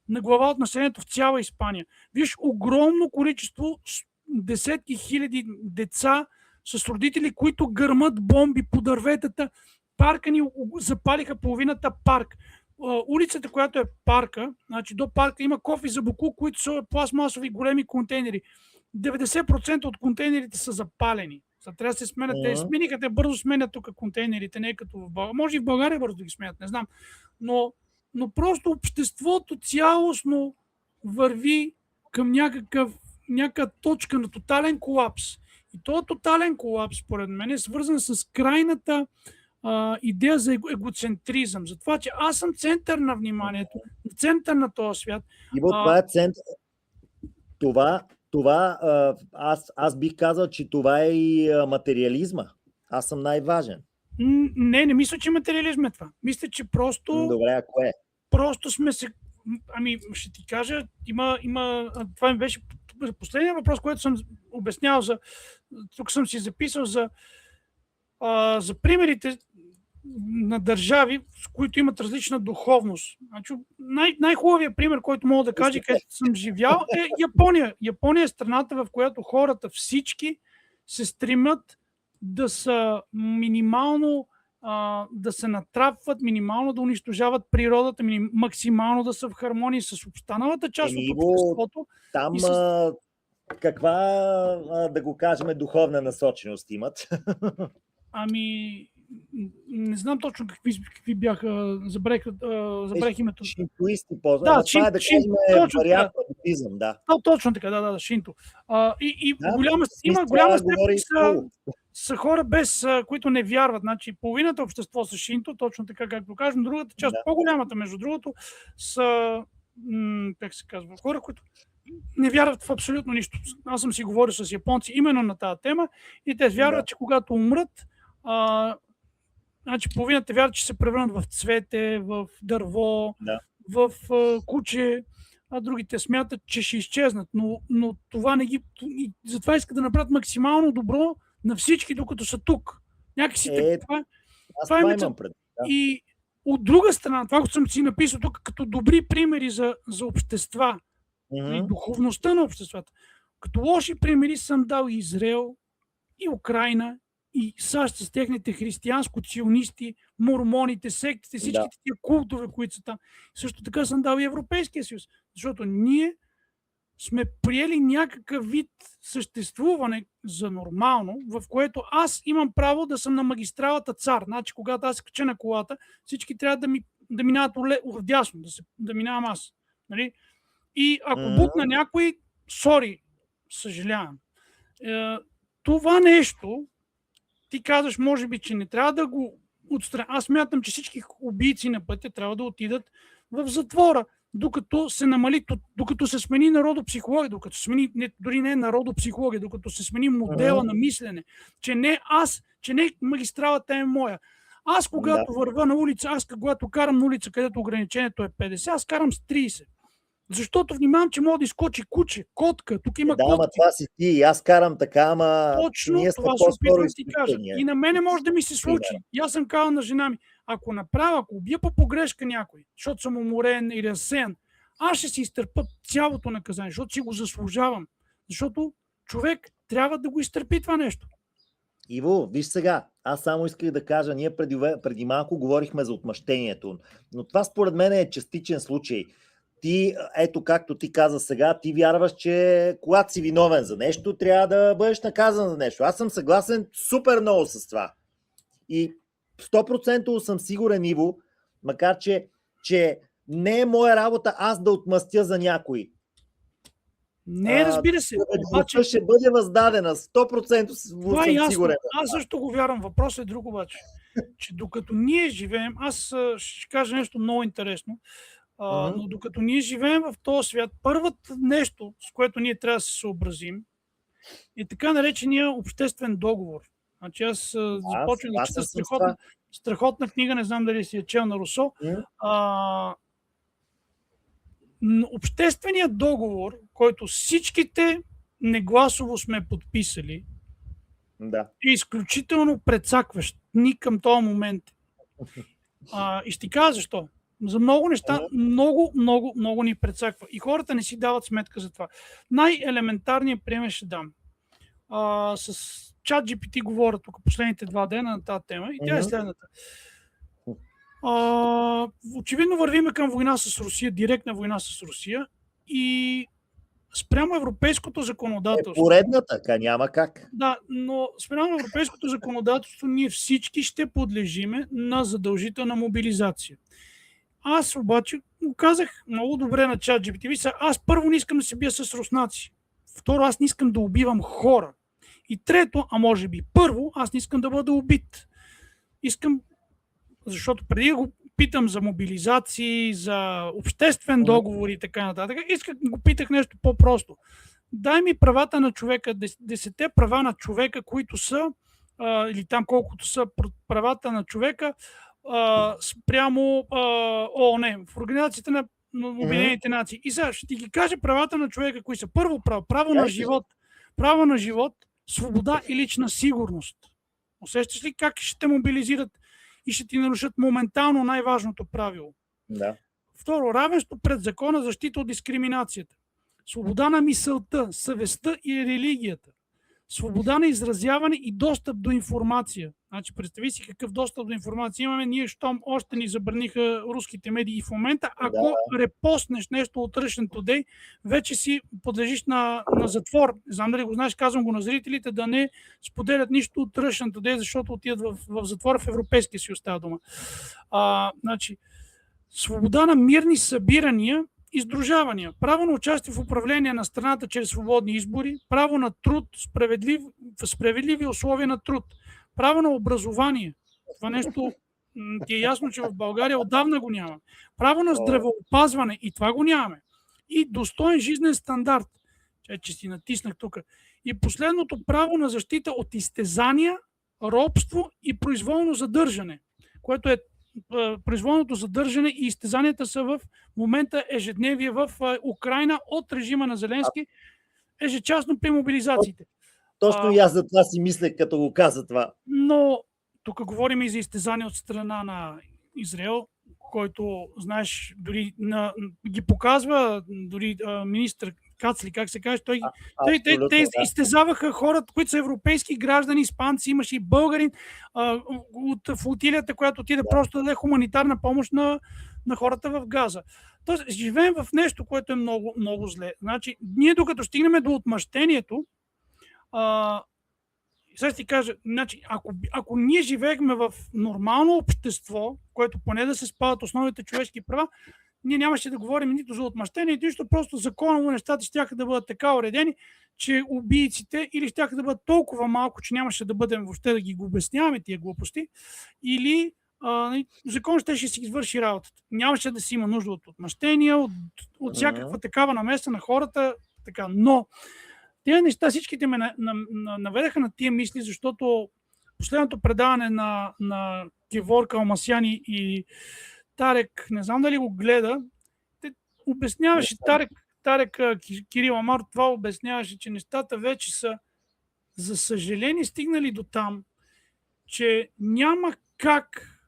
на глава от населението в цяла Испания. Виж огромно количество, десетки хиляди деца с родители, които гърмат бомби по дърветата. Парка ни запалиха половината парк. Улицата, която е парка, значи до парка има кофи за боклук, които са пластмасови големи контейнери. 90% от контейнерите са запалени. Трябва да се сменят. Смениха, те бързо сменят тук контейнерите, не е като в България. Може и в България бързо да ги сменят, не знам. Но просто обществото цялостно върви към някаква точка на тотален колапс. И този тотален колапс, според мен, е свързан с крайната идея за егоцентризъм. За това, че аз съм център на вниманието, център на този свят. Това е център. Аз бих казал, че това е и материализма. Аз съм най-важен. Не мисля, че материализм е това. Мисля, че просто... Добре, а кое? Просто сме се... ще ти кажа, това ми беше последния въпрос, който съм обяснял тук съм си записал за за примерите на държави, с които имат различна духовност. Значи, най-хубавият пример, който мога да кажа, където съм живял, е Япония. Япония е страната, в която хората всички се стремят да са минимално да се натрапват, минимално да унищожават природата, максимално да са в хармония с останалата част от обществото. Там каква, да го кажем, духовна насоченост имат? Ами, не знам точно какви бяха, забравих името. Шинтуисти по-зна. Да, това е да кажем вариант на будизъм, да. Точно така, да, шинто. Има голяма степен са хора, които не вярват. Значи, половината общество са шинто, точно така, както кажем. Другата част, по-голямата, между другото, са, как се казва, хора, които не вярват в абсолютно нищо. Аз съм си говорил с японци именно на тази тема и те вярват, че когато умрат, значи половината вярват, че се превърнат в цвете, в дърво, в куче, а другите смятат, че ще изчезнат. Но това не ги... Затова искат да направят максимално добро на всички, докато са тук. Някакси това имам пред. И от друга страна, това, което съм си написал тук, като добри примери за общества и духовността на обществата, като лоши примери съм дал и Израел, и Украйна, и САЩ с техните християнско-ционисти, мормоните, сектите, всичките тия култове, които са там. Също така съм дал и Европейския съюз, защото ние сме приели някакъв вид съществуване за нормално, в което аз имам право да съм на магистралата цар. Значи, когато аз кача на колата, всички трябва да минават вдясно, да минавам аз. Нали? И ако бутна някой, съжалявам. Това нещо, ти казваш, може би, че не трябва да го отстраня. Аз мятам, че всички убийци на пътя трябва да отидат в затвора, докато се намали, докато се смени народопсихология, докато се смени, дори не народопсихология, докато се смени модела на мислене, че не магистралата е моя. Аз когато вървя на улица, когато карам на улица, където ограничението е 50, аз карам с 30. Защото внимавам, че мога да изкочи куче, котка, тук има котки. Ама това си ти, аз карам така, ама точно, ние това се опитвам да ти кажа. И на мене може да ми се случи. И аз съм казал на жена ми, ако убия по погрешка някой, защото съм уморен или разсеян, аз ще си изтърпя цялото наказание, защото си го заслужавам. Защото човек трябва да го изтърпи това нещо. Иво, виж сега, аз само исках да кажа, ние преди малко говорихме за отмъщението, но това според мен е частичен случай. Ти, ето както ти каза сега, ти вярваш, че когато си виновен за нещо, трябва да бъдеш наказан за нещо. Аз съм съгласен супер много с това. И 100% съм сигурен, Иво, макар че не е моя работа аз да отмъстя за някой. Не, разбира се. Обаче ще бъде въздадена. 100% съм сигурен. Аз също го вярвам. Въпросът е друг обаче. Че докато ние живеем, аз ще кажа нещо много интересно, но докато ние живеем в този свят, първото нещо, с което ние трябва да се съобразим, е така наречения обществен договор. Значи аз започвам да чета страхотна книга, не знам дали си е чел, на Русо. Общественият договор, който всичките негласово сме подписали, е изключително прецакващ ни към този момент. И ще ти кажа защо. За много неща много ни прецаква. И хората не си дават сметка за това. Най-елементарният пример ще дам. С ChatGPT говоря тук последните 2 дена на тази тема и тя е следната. Очевидно вървиме към война с Русия, директна война с Русия и спрямо европейското законодателство. Поредната, няма как. Да, но спрямо европейското законодателство ние всички ще подлежиме на задължителна мобилизация. Аз обаче го казах много добре на ChatGPT. Аз първо не искам да се бия с руснаци. Второ, аз не искам да убивам хора. И трето, а може би първо, аз не искам да бъда убит. Искам, защото преди го питам за мобилизации, за обществен договор и така нататък, го питах нещо по-просто. Дай ми правата на човека, 10 права на човека, които са, или там колкото са правата на човека, спрямо ООН, в Организацията на Обединените нации. И сега ще ти ги кажа правата на човека, кои са. Първо право на живот, свобода и лична сигурност. Усещаш ли как ще те мобилизират и ще ти нарушат моментално най-важното правило? Да. Второ, равенство пред закона, защита от дискриминацията. Свобода на мисълта, съвестта и религията. Свобода на изразяване и достъп до информация. Значи, представи си какъв достъп до информация имаме. Ние, щом още ни забраниха руските медии и в момента, ако репостнеш нещо от Russian Today, вече си подлежиш на затвор. Не знам дали го знаеш, казвам го на зрителите, да не споделят нищо от Russian Today, защото отидат в затвора в Европейския съюз, става дума. Значи, свобода на мирни събирания и сдружавания, право на участие в управление на страната чрез свободни избори, право на труд, справедливи условия на труд, право на образование. Това нещо ти е ясно, че в България отдавна го няма. Право на здравеопазване, и това го нямаме. И достоен жизнен стандарт. Че си натиснах тук. И последното, право на защита от изтезания, робство и произволно задържане, което е произволното задържане и изтезанията са в момента ежедневие в Украйна от режима на Зеленски, ежечасно при мобилизациите. Точно и аз за това си мисля, като го каза това. Но тук говорим и за изтезания от страна на Израел, който, знаеш, дори ги показва, дори министър Кацли, как се каже, те изтезаваха хората, които са европейски граждани, испанци, имаше и българин от флотилията, която отиде просто да даде хуманитарна помощ на хората в Газа. Тоест, живеем в нещо, което е много, много зле. Значи, ние докато стигнем до отмъщението, сега ще ти кажа, значи, ако ние живеехме в нормално общество, което поне да се спазват основните човешки права, ние нямаше да говорим нито за отмъщение, нищо, просто законово нещата щяха да бъдат така уредени, че убийците или щяха да бъдат толкова малко, че нямаше да бъдем въобще да ги обясняваме тия глупости, или закон ще си извърши работата. Нямаше да си има нужда от отмъщения, от всякаква такава намеса на хората, така. Но тези неща всичките ме наведаха на тия мисли, защото последното предаване на Геворг Алмасяни и Тарек, не знам дали го гледа, обясняваше Тарек Кирил Амар, това обясняваше, че нещата вече са, за съжаление, стигнали до там, че няма как,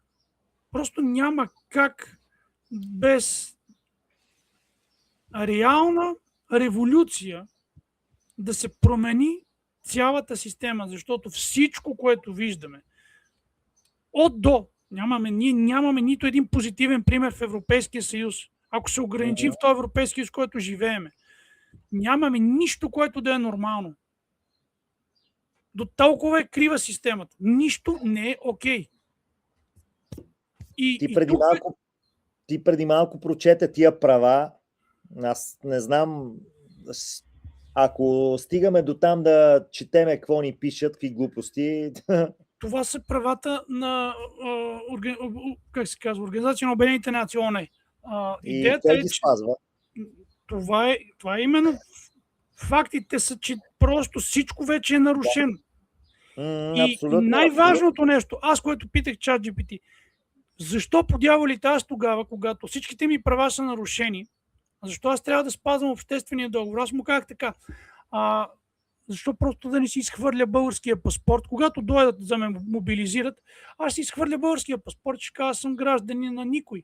просто няма как без реална революция да се промени цялата система, защото всичко, което виждаме, от до, ние нямаме нито един позитивен пример в Европейския съюз. Ако се ограничим в този Европейския съюз, в който живееме, нямаме нищо, което да е нормално. До толкова е крива системата. Нищо не е окей. Ти преди малко прочете тия права. Аз не знам, ако стигаме до там да четеме какво ни пишат, какви глупости. Това са правата на Организация на Обединените нации, ООН. Идеята е, че това е именно фактите са, че просто всичко вече е нарушено. И най-важното нещо, аз което питах ChatGPT, защо по дяволите аз тогава, когато всичките ми права са нарушени, защо аз трябва да спазвам обществения договор? Аз му казах така, защо просто да не си изхвърля българския паспорт? Когато дойдат да ме мобилизират, аз си изхвърля българския паспорт, ще кажа, съм гражданин на никой.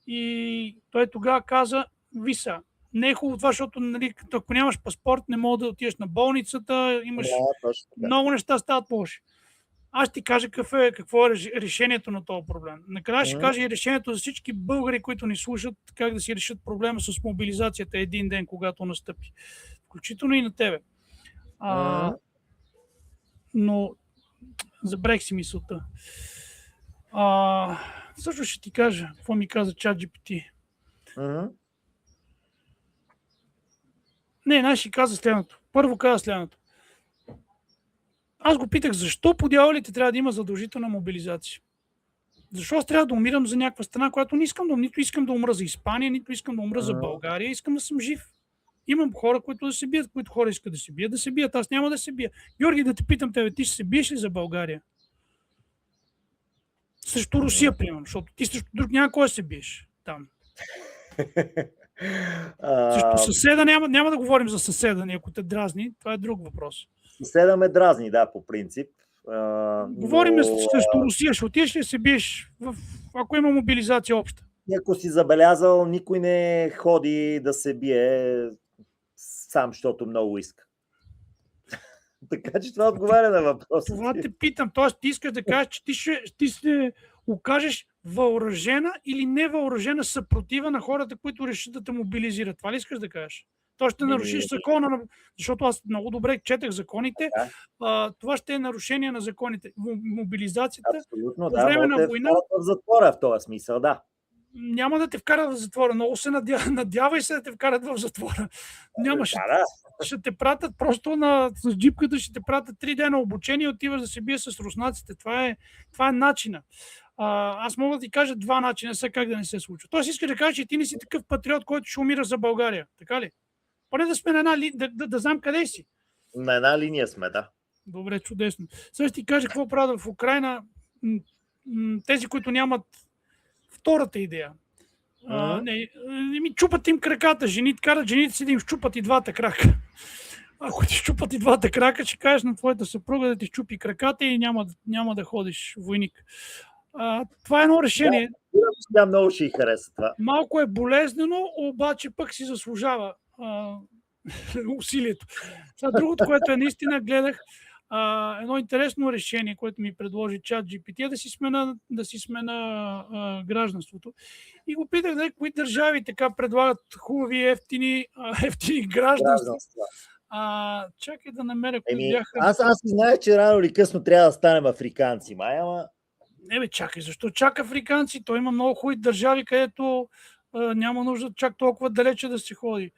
И той тогава каза, виса, не е хубаво това, защото нали, ако нямаш паспорт, не мога да отидеш на болницата, имаш много неща стават лоши. Аз ти кажа какво е решението на този проблем. Накрая ще кажа и решението за всички българи, които ни слушат, как да си решат проблема с мобилизацията един ден, когато настъпи. Включително и на тебе. Но забрех си мисълта. Също ще ти кажа, какво ми каза ChatGPT. Не, ще каза следното. Първо каза следното. Аз го питах, защо по дяволите трябва да има задължителна мобилизация? Защо аз трябва да умирам за някаква страна, която не искам нито искам да умра за Испания, нито искам да умра за България, искам да съм жив. Имам хора, които да се бият, които хора искат да се бият, аз няма да се бия. Георги, да те питам тебе, ти ще се биеш ли за България? Срещу Русия, примерно, защото ти срещу друг няма кой да се биеш там. Срещу съседа няма да говорим за съседа, ако те дразни, това е друг въпрос. Съседа ме дразни, да, по принцип. Говорим но срещу Русия. Ще отидеш ли се биеш, ако има мобилизация обща? ако си забелязал, никой не ходи да се бие сам, защото много иска. Така че това отговаря на въпроса. Това те питам. Тоест, ти искаш да кажеш, че ти ще окажеш въоръжена или невъоръжена съпротива на хората, които решат да те мобилизират. Това ли искаш да кажеш? То ще нарушиш закона, защото аз много добре четах законите. Това ще е нарушение на законите. Мобилизацията абсолютно, по време на война. В затвора в този смисъл, да. Няма да те вкарат в затвора. Много се надявай се да те вкарат в затвора. Нямаше. Ще те пратят просто с джипката, ще те пратят 3 дена обучение и отиваш да се бие с руснаците. Това е начина. Аз мога да ти кажа 2 начина, сега как да не се случва. Тоест искаш да кажеш, че ти не си такъв патриот, който ще умира за България. Така ли? Поне да сме на една линия, да знам къде си. На една линия сме, да. Добре, чудесно. Сега ще ти кажа какво правят в Украйна тези, които нямат втората идея. Чупат им краката. Карат жените си да им щупат и двата крака. Ако ти щупат и двата крака, ще кажеш на твоята съпруга да ти щупи краката и няма да ходиш войник. Това е едно решение. Да, много ще й хареса това. Малко е болезнено, обаче пък си заслужава усилието. Другото, което е наистина, гледах едно интересно решение, което ми предложи ChatGPT, да си смена гражданството. И го питах кои държави така предлагат хубави, ефтини гражданства. Чакай да намеря кои бяха. Аз знаех, че рано или късно трябва да станем африканци, ама... Чакай, защо чак африканци? Той има много хубави държави, където няма нужда чак толкова далече да се ходи.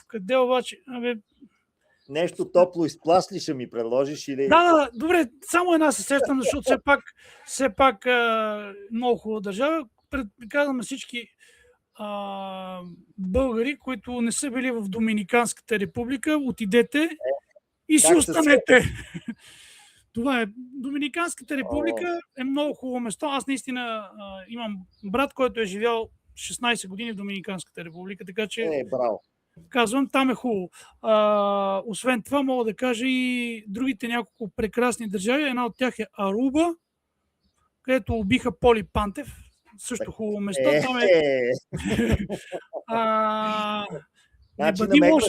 Къде обаче? Нещо топло изплаш ли ще ми предложиш? Или... Да, добре, само една се сещам, защото все пак много хубава държава. Казваме всички българи, които не са били в Доминиканската република, отидете и си останете. Това е. Доминиканската република е много хубаво место. Аз наистина имам брат, който е живял 16 години в Доминиканската република, така че браво. Казвам, там е хубаво. Освен това, мога да кажа и другите няколко прекрасни държави. Една от тях е Аруба, където убиха Поли Пантев. Също хубаво место. Там значи намекваш,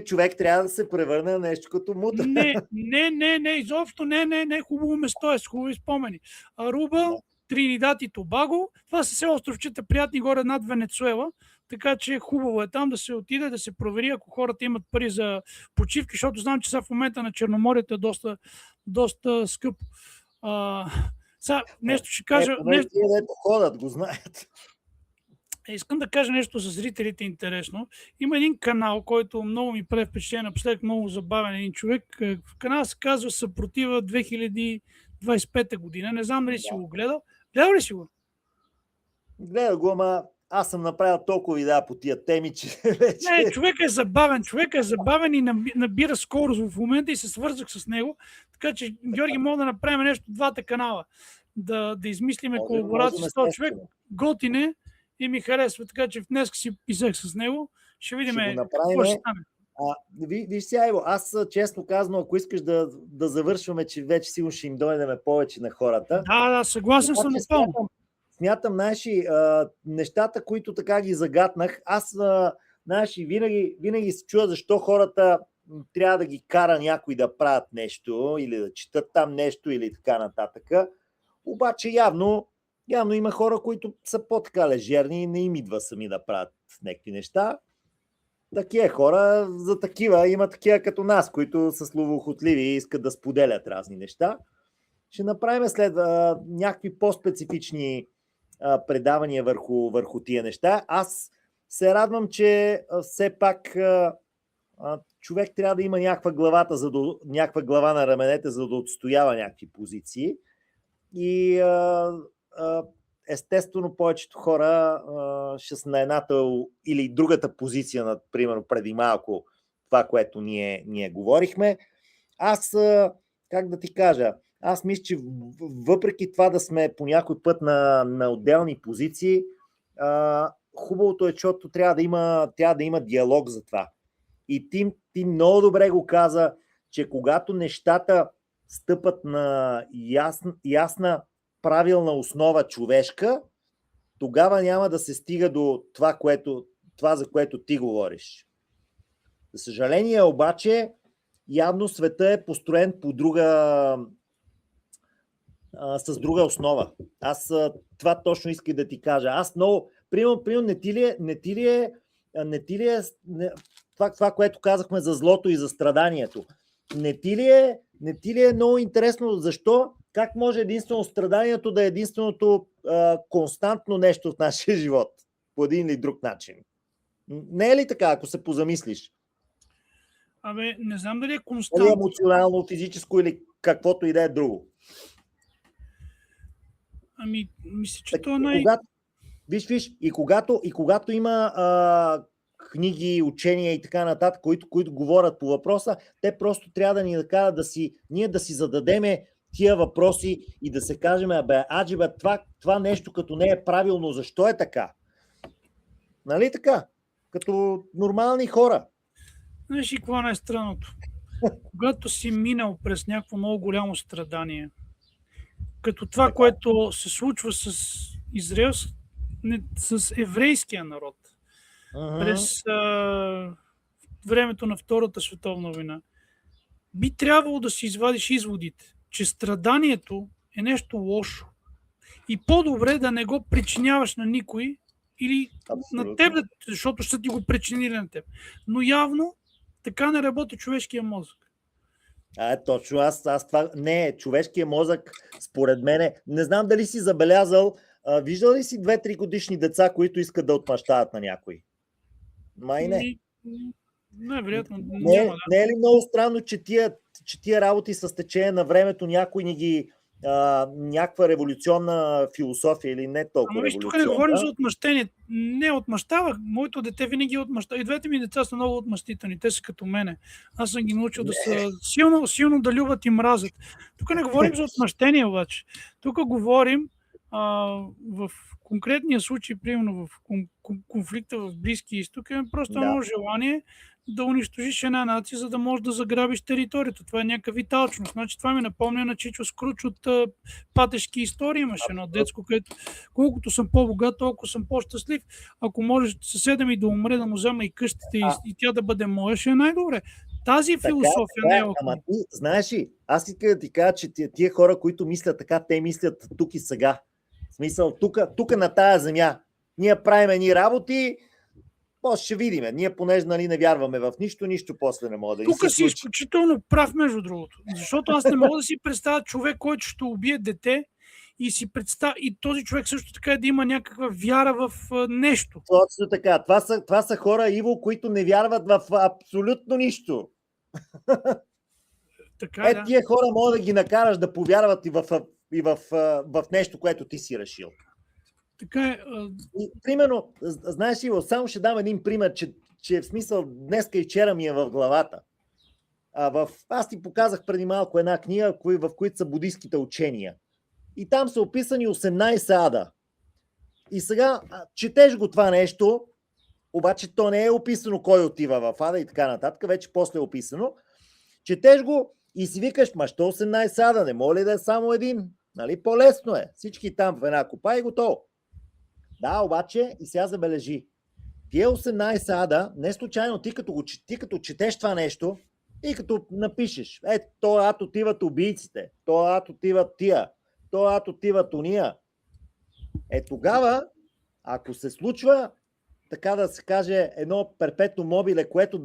човек трябва да се превърне на нещо като мутър. Не, изобщо не. Хубаво место е с хубави спомени. Аруба, Тринидад и Тобаго. Това са все островчета, приятни горе над Венецуела. Така че хубаво е там да се отиде, да се провери, ако хората имат пари за почивки, защото знам, че сега в момента на Черноморието е доста скъпо. Сега нещо ще кажа. Ходят, го знаят. Искам да кажа нещо за зрителите интересно. Има един канал, който много ми прави впечатление, напоследък много забавен един човек. В канала се казва Съпротива 2025 година. Не знам дали си го гледал. Гледал ли си го? Гледал го, ама аз съм направил толкова видеа по тия теми, че вече... Не, човек е забавен и набира скорост в момента и се свързах с него. Така че, Георги, мога да направим нещо двата канала. Да измислиме колаборация с този човек. Готин е и ми харесва. Така че днес си писах с него. Ще видим какво ще стане. Виж сега, Иво, аз честно казвам, ако искаш да завършваме, че вече сигурно ще им дойдеме повече на хората. Да, съгласен съм напълно. Смятам, знаеш, нещата, които така ги загатнах, аз, знаеш, винаги се чуя защо хората трябва да ги кара някой да правят нещо или да четат там нещо или така нататък. Обаче явно има хора, които са по-така лежерни и не им идва сами да правят някакви неща. Такива хора, за такива има такива като нас, които са словоохотливи и искат да споделят разни неща. Ще направим след някакви по-специфични предавания върху тия неща. Аз се радвам, че все пак човек трябва да има някаква глава на раменете, за да отстоява някакви позиции. И естествено повечето хора ще са на едната или другата позиция, примерно преди малко това, което ние говорихме. Аз, как да ти кажа, аз мисля, че въпреки това да сме по някой път на отделни позиции, хубавото е, защото трябва да има диалог за това. И ти много добре го каза, че когато нещата стъпат на ясна правилна основа човешка, тогава няма да се стига до това, за което ти говориш. За съжаление обаче, явно света е построен с друга основа. Аз това точно исках да ти кажа. Аз много... Примерно, не ти ли е това, което казахме за злото и за страданието? Не ти ли е много интересно защо? Как може единствено страданието да е единственото константно нещо в нашия живот? По един или друг начин. Не е ли така, ако се позамислиш? Не знам дали е Дали константно. емоционално, физическо или каквото и да е друго. Мисля, че това Виж, и когато има книги, учения и така нататък, които говорят по въпроса, те просто трябва да ни накарат ние да си зададеме тия въпроси и да се кажем, това нещо като не е правилно, защо е така? Нали така? Като нормални хора. Знаеш ли какво е най-странното? Когато си минал през някакво много голямо страдание, като това, което се случва с еврейския народ, през времето на Втората световна война, би трябвало да си извадиш изводите, че страданието е нещо лошо и по-добре да не го причиняваш на никой или на теб, защото ще ти го причинили на теб. Но явно така не работи човешкия мозък. Точно, аз това не, човешкия мозък, според мене, не знам дали си забелязал, виждал ли си 2-3 годишни деца, които искат да отмъщават на някой? Май не. Не, вероятно. Не е ли много странно, че тия работи с течение на времето някой ни ги някаква революционна философия или не толкова революционна? Тук не говорим за отмъщение. Не отмъщавах. Моето дете винаги отмъщава. И двете ми деца са много отмъстителни. Те са като мене. Аз съм ги научил да са силно да любят и мразят. Тук не говорим за отмъщение обаче. Тук говорим в конкретния случай, примерно в конфликта в Близкия изток, е просто едно желание да унищожиш една нация, за да можеш да заграбиш територията. Това е някаква виталчност. Значи това ми напомня на Чичо Скруч от Патешки истории. Имаше едно детско, където колкото съм по-богат, толкова съм по-щастлив. Ако можеш съседа ми да умре, да му взема и къщите и тя да бъде моя, ще е най-добре. Тази философия не е окей. Ама ти, знаеш ли, аз искам да ти кажа, че тия хора, които мислят така, те мислят тук и сега. В смисъл, тук на тая земя. Ние правим едни работи, после ще видим. Ние понеже не вярваме в нищо после не мога да тук си изключително прав, между другото. Защото аз не мога да си представя човек, който ще убие дете и този човек също така да има някаква вяра в нещо. Точно така. Това са хора, Иво, които не вярват в абсолютно нищо. Така, тия хора могат да ги накараш да повярват и в нещо, което ти си решил. Така е. Примерно, знаеш ли, само ще дам един пример, че в смисъл днеска и вчера ми е в главата. Аз ти показах преди малко една книга, в които са будистските учения. И там са описани 18 ада. И сега четеш го това нещо, обаче то не е описано кой отива в ада и така нататък, вече после е описано. Четеш го и си викаш, що 18 ада, не може ли да е само един? Нали, по-лесно е. Всички там в една копа и готово. Да, обаче и сега забележи. Тия 18 ада, не случайно ти като четеш това нещо и като напишеш, този ад отиват убийците, този ад отиват тия, този ад отиват уния. Тогава, ако се случва, така да се каже, едно перпетум мобиле, което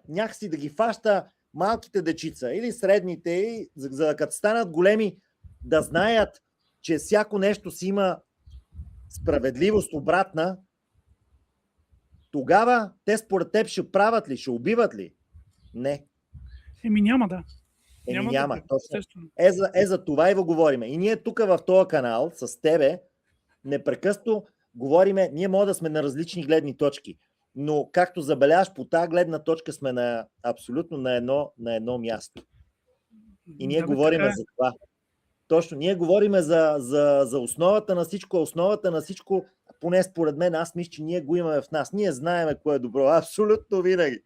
някакси да ги фаща малките дечица или средните, за да като станат големи, да знаят, че всяко нещо си има справедливост обратна, тогава те според теб ще правят ли, ще убиват ли? Не. Няма да. Няма. Точно. За това и го говориме. И ние тук в този канал с тебе непрекъснато говориме, ние може да сме на различни гледни точки, но както забеляваш, по тази гледна точка сме абсолютно на едно място. И ние говорим за това. Точно, ние говорим за основата на всичко, основата на всичко, поне според мен, аз мисля, че ние го имаме в нас. Ние знаем кое е добро, абсолютно винаги.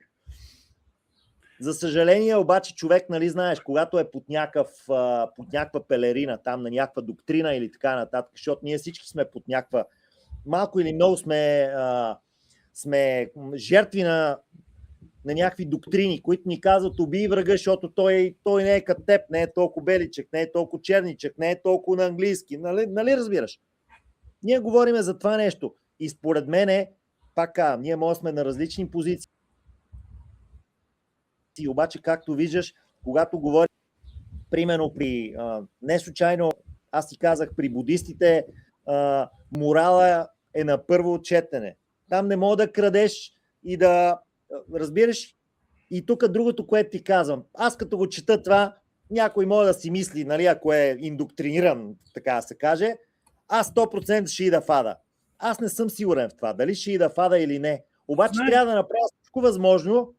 За съжаление, обаче, човек, нали знаеш, когато е под някаква пелерина, там на някаква доктрина или така нататък, защото ние всички сме под някаква, малко или много сме жертви на някакви доктрини, които ни казват убий врага, защото той не е като теб, не е толкова беличък, не е толкова черничък, не е толкова на английски. Нали разбираш? Ние говорим за това нещо. И според мен, ние може да сме на различни позиции. Обаче, както виждаш, когато говорим, примерно не случайно, аз ти казах, при будистите, морала е на първо четене. Там не мога да крадеш и да разбираш. И тук другото, което ти казвам. Аз като го чета това, някой може да си мисли, нали, ако е индоктриниран, така да се каже, аз 100% ще ида в ада. Аз не съм сигурен в това, дали ще ида в ада или не. Обаче трябва да направя всичко възможно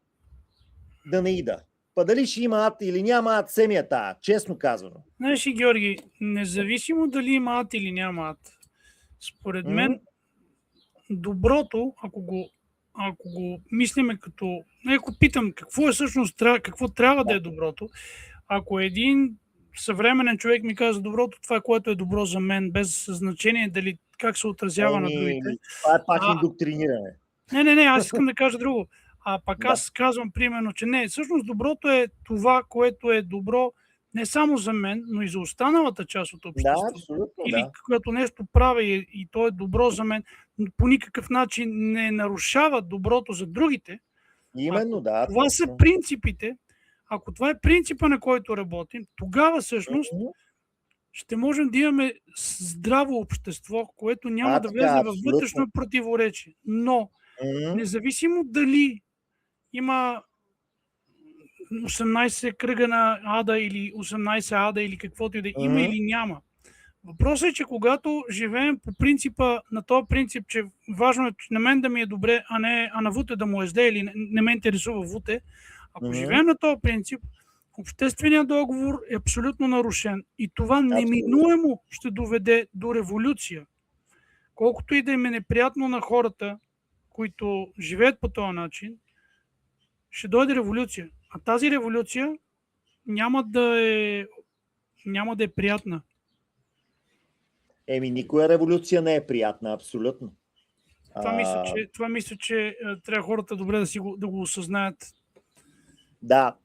да не ида. Па дали ще има ад или няма ад, семия тая, честно казано. Знаеш ли, Георги, независимо дали има ад или няма ад, според мен доброто, ако го мислиме като... Ако питам какво е всъщност, какво трябва да е доброто, ако един съвременен човек ми казва доброто, това, което е добро за мен, без значение дали как се отразява на другите. Това е пак индоктриниране. Не, аз искам да кажа друго. А пак аз казвам примерно, че не, всъщност доброто е това, което е добро не само за мен, но и за останалата част от обществото. Да, абсолютно, или когато нещо правя и то е добро за мен, но по никакъв начин не нарушава доброто за другите. Именно, да. Това са принципите. Ако това е принципа, на който работим, тогава всъщност ще можем да имаме здраво общество, което няма да влезе в вътрешно противоречие. Но, независимо дали има 18 кръга на ада или 18 ада или каквото и да има или няма. Въпросът е, че когато живеем по принципа, на този принцип, че важно е на мен да ми е добре, а на Вуте да му е зле или не ме интересува Вуте, ако живеем на този принцип, общественият договор е абсолютно нарушен и това неминуемо ще доведе до революция. Колкото и да им е неприятно на хората, които живеят по този начин, ще дойде революция. А тази революция няма да е приятна. Никоя революция не е приятна, абсолютно. Това мисля, че трябва хората добре да го осъзнаят. Да,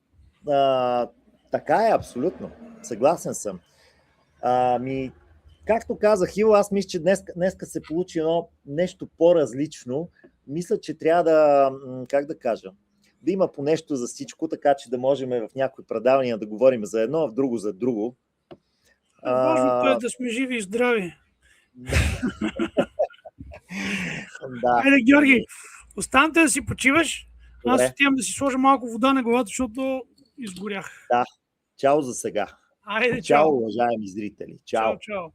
така е, абсолютно. Съгласен съм. Както казах, Иво, аз мисля, че днеска се получи едно нещо по-различно. Мисля, че трябва да има по нещо за всичко, така че да можем в някои предавания да говорим за едно, а в друго за друго. Важното е да сме живи и здрави. Да. Айде, Георги, останете да си почиваш. Аз отивам да си сложа малко вода на главата, защото изгорях. Да. Чао за сега. Айде, чао, уважаеми зрители. Чао. Чао.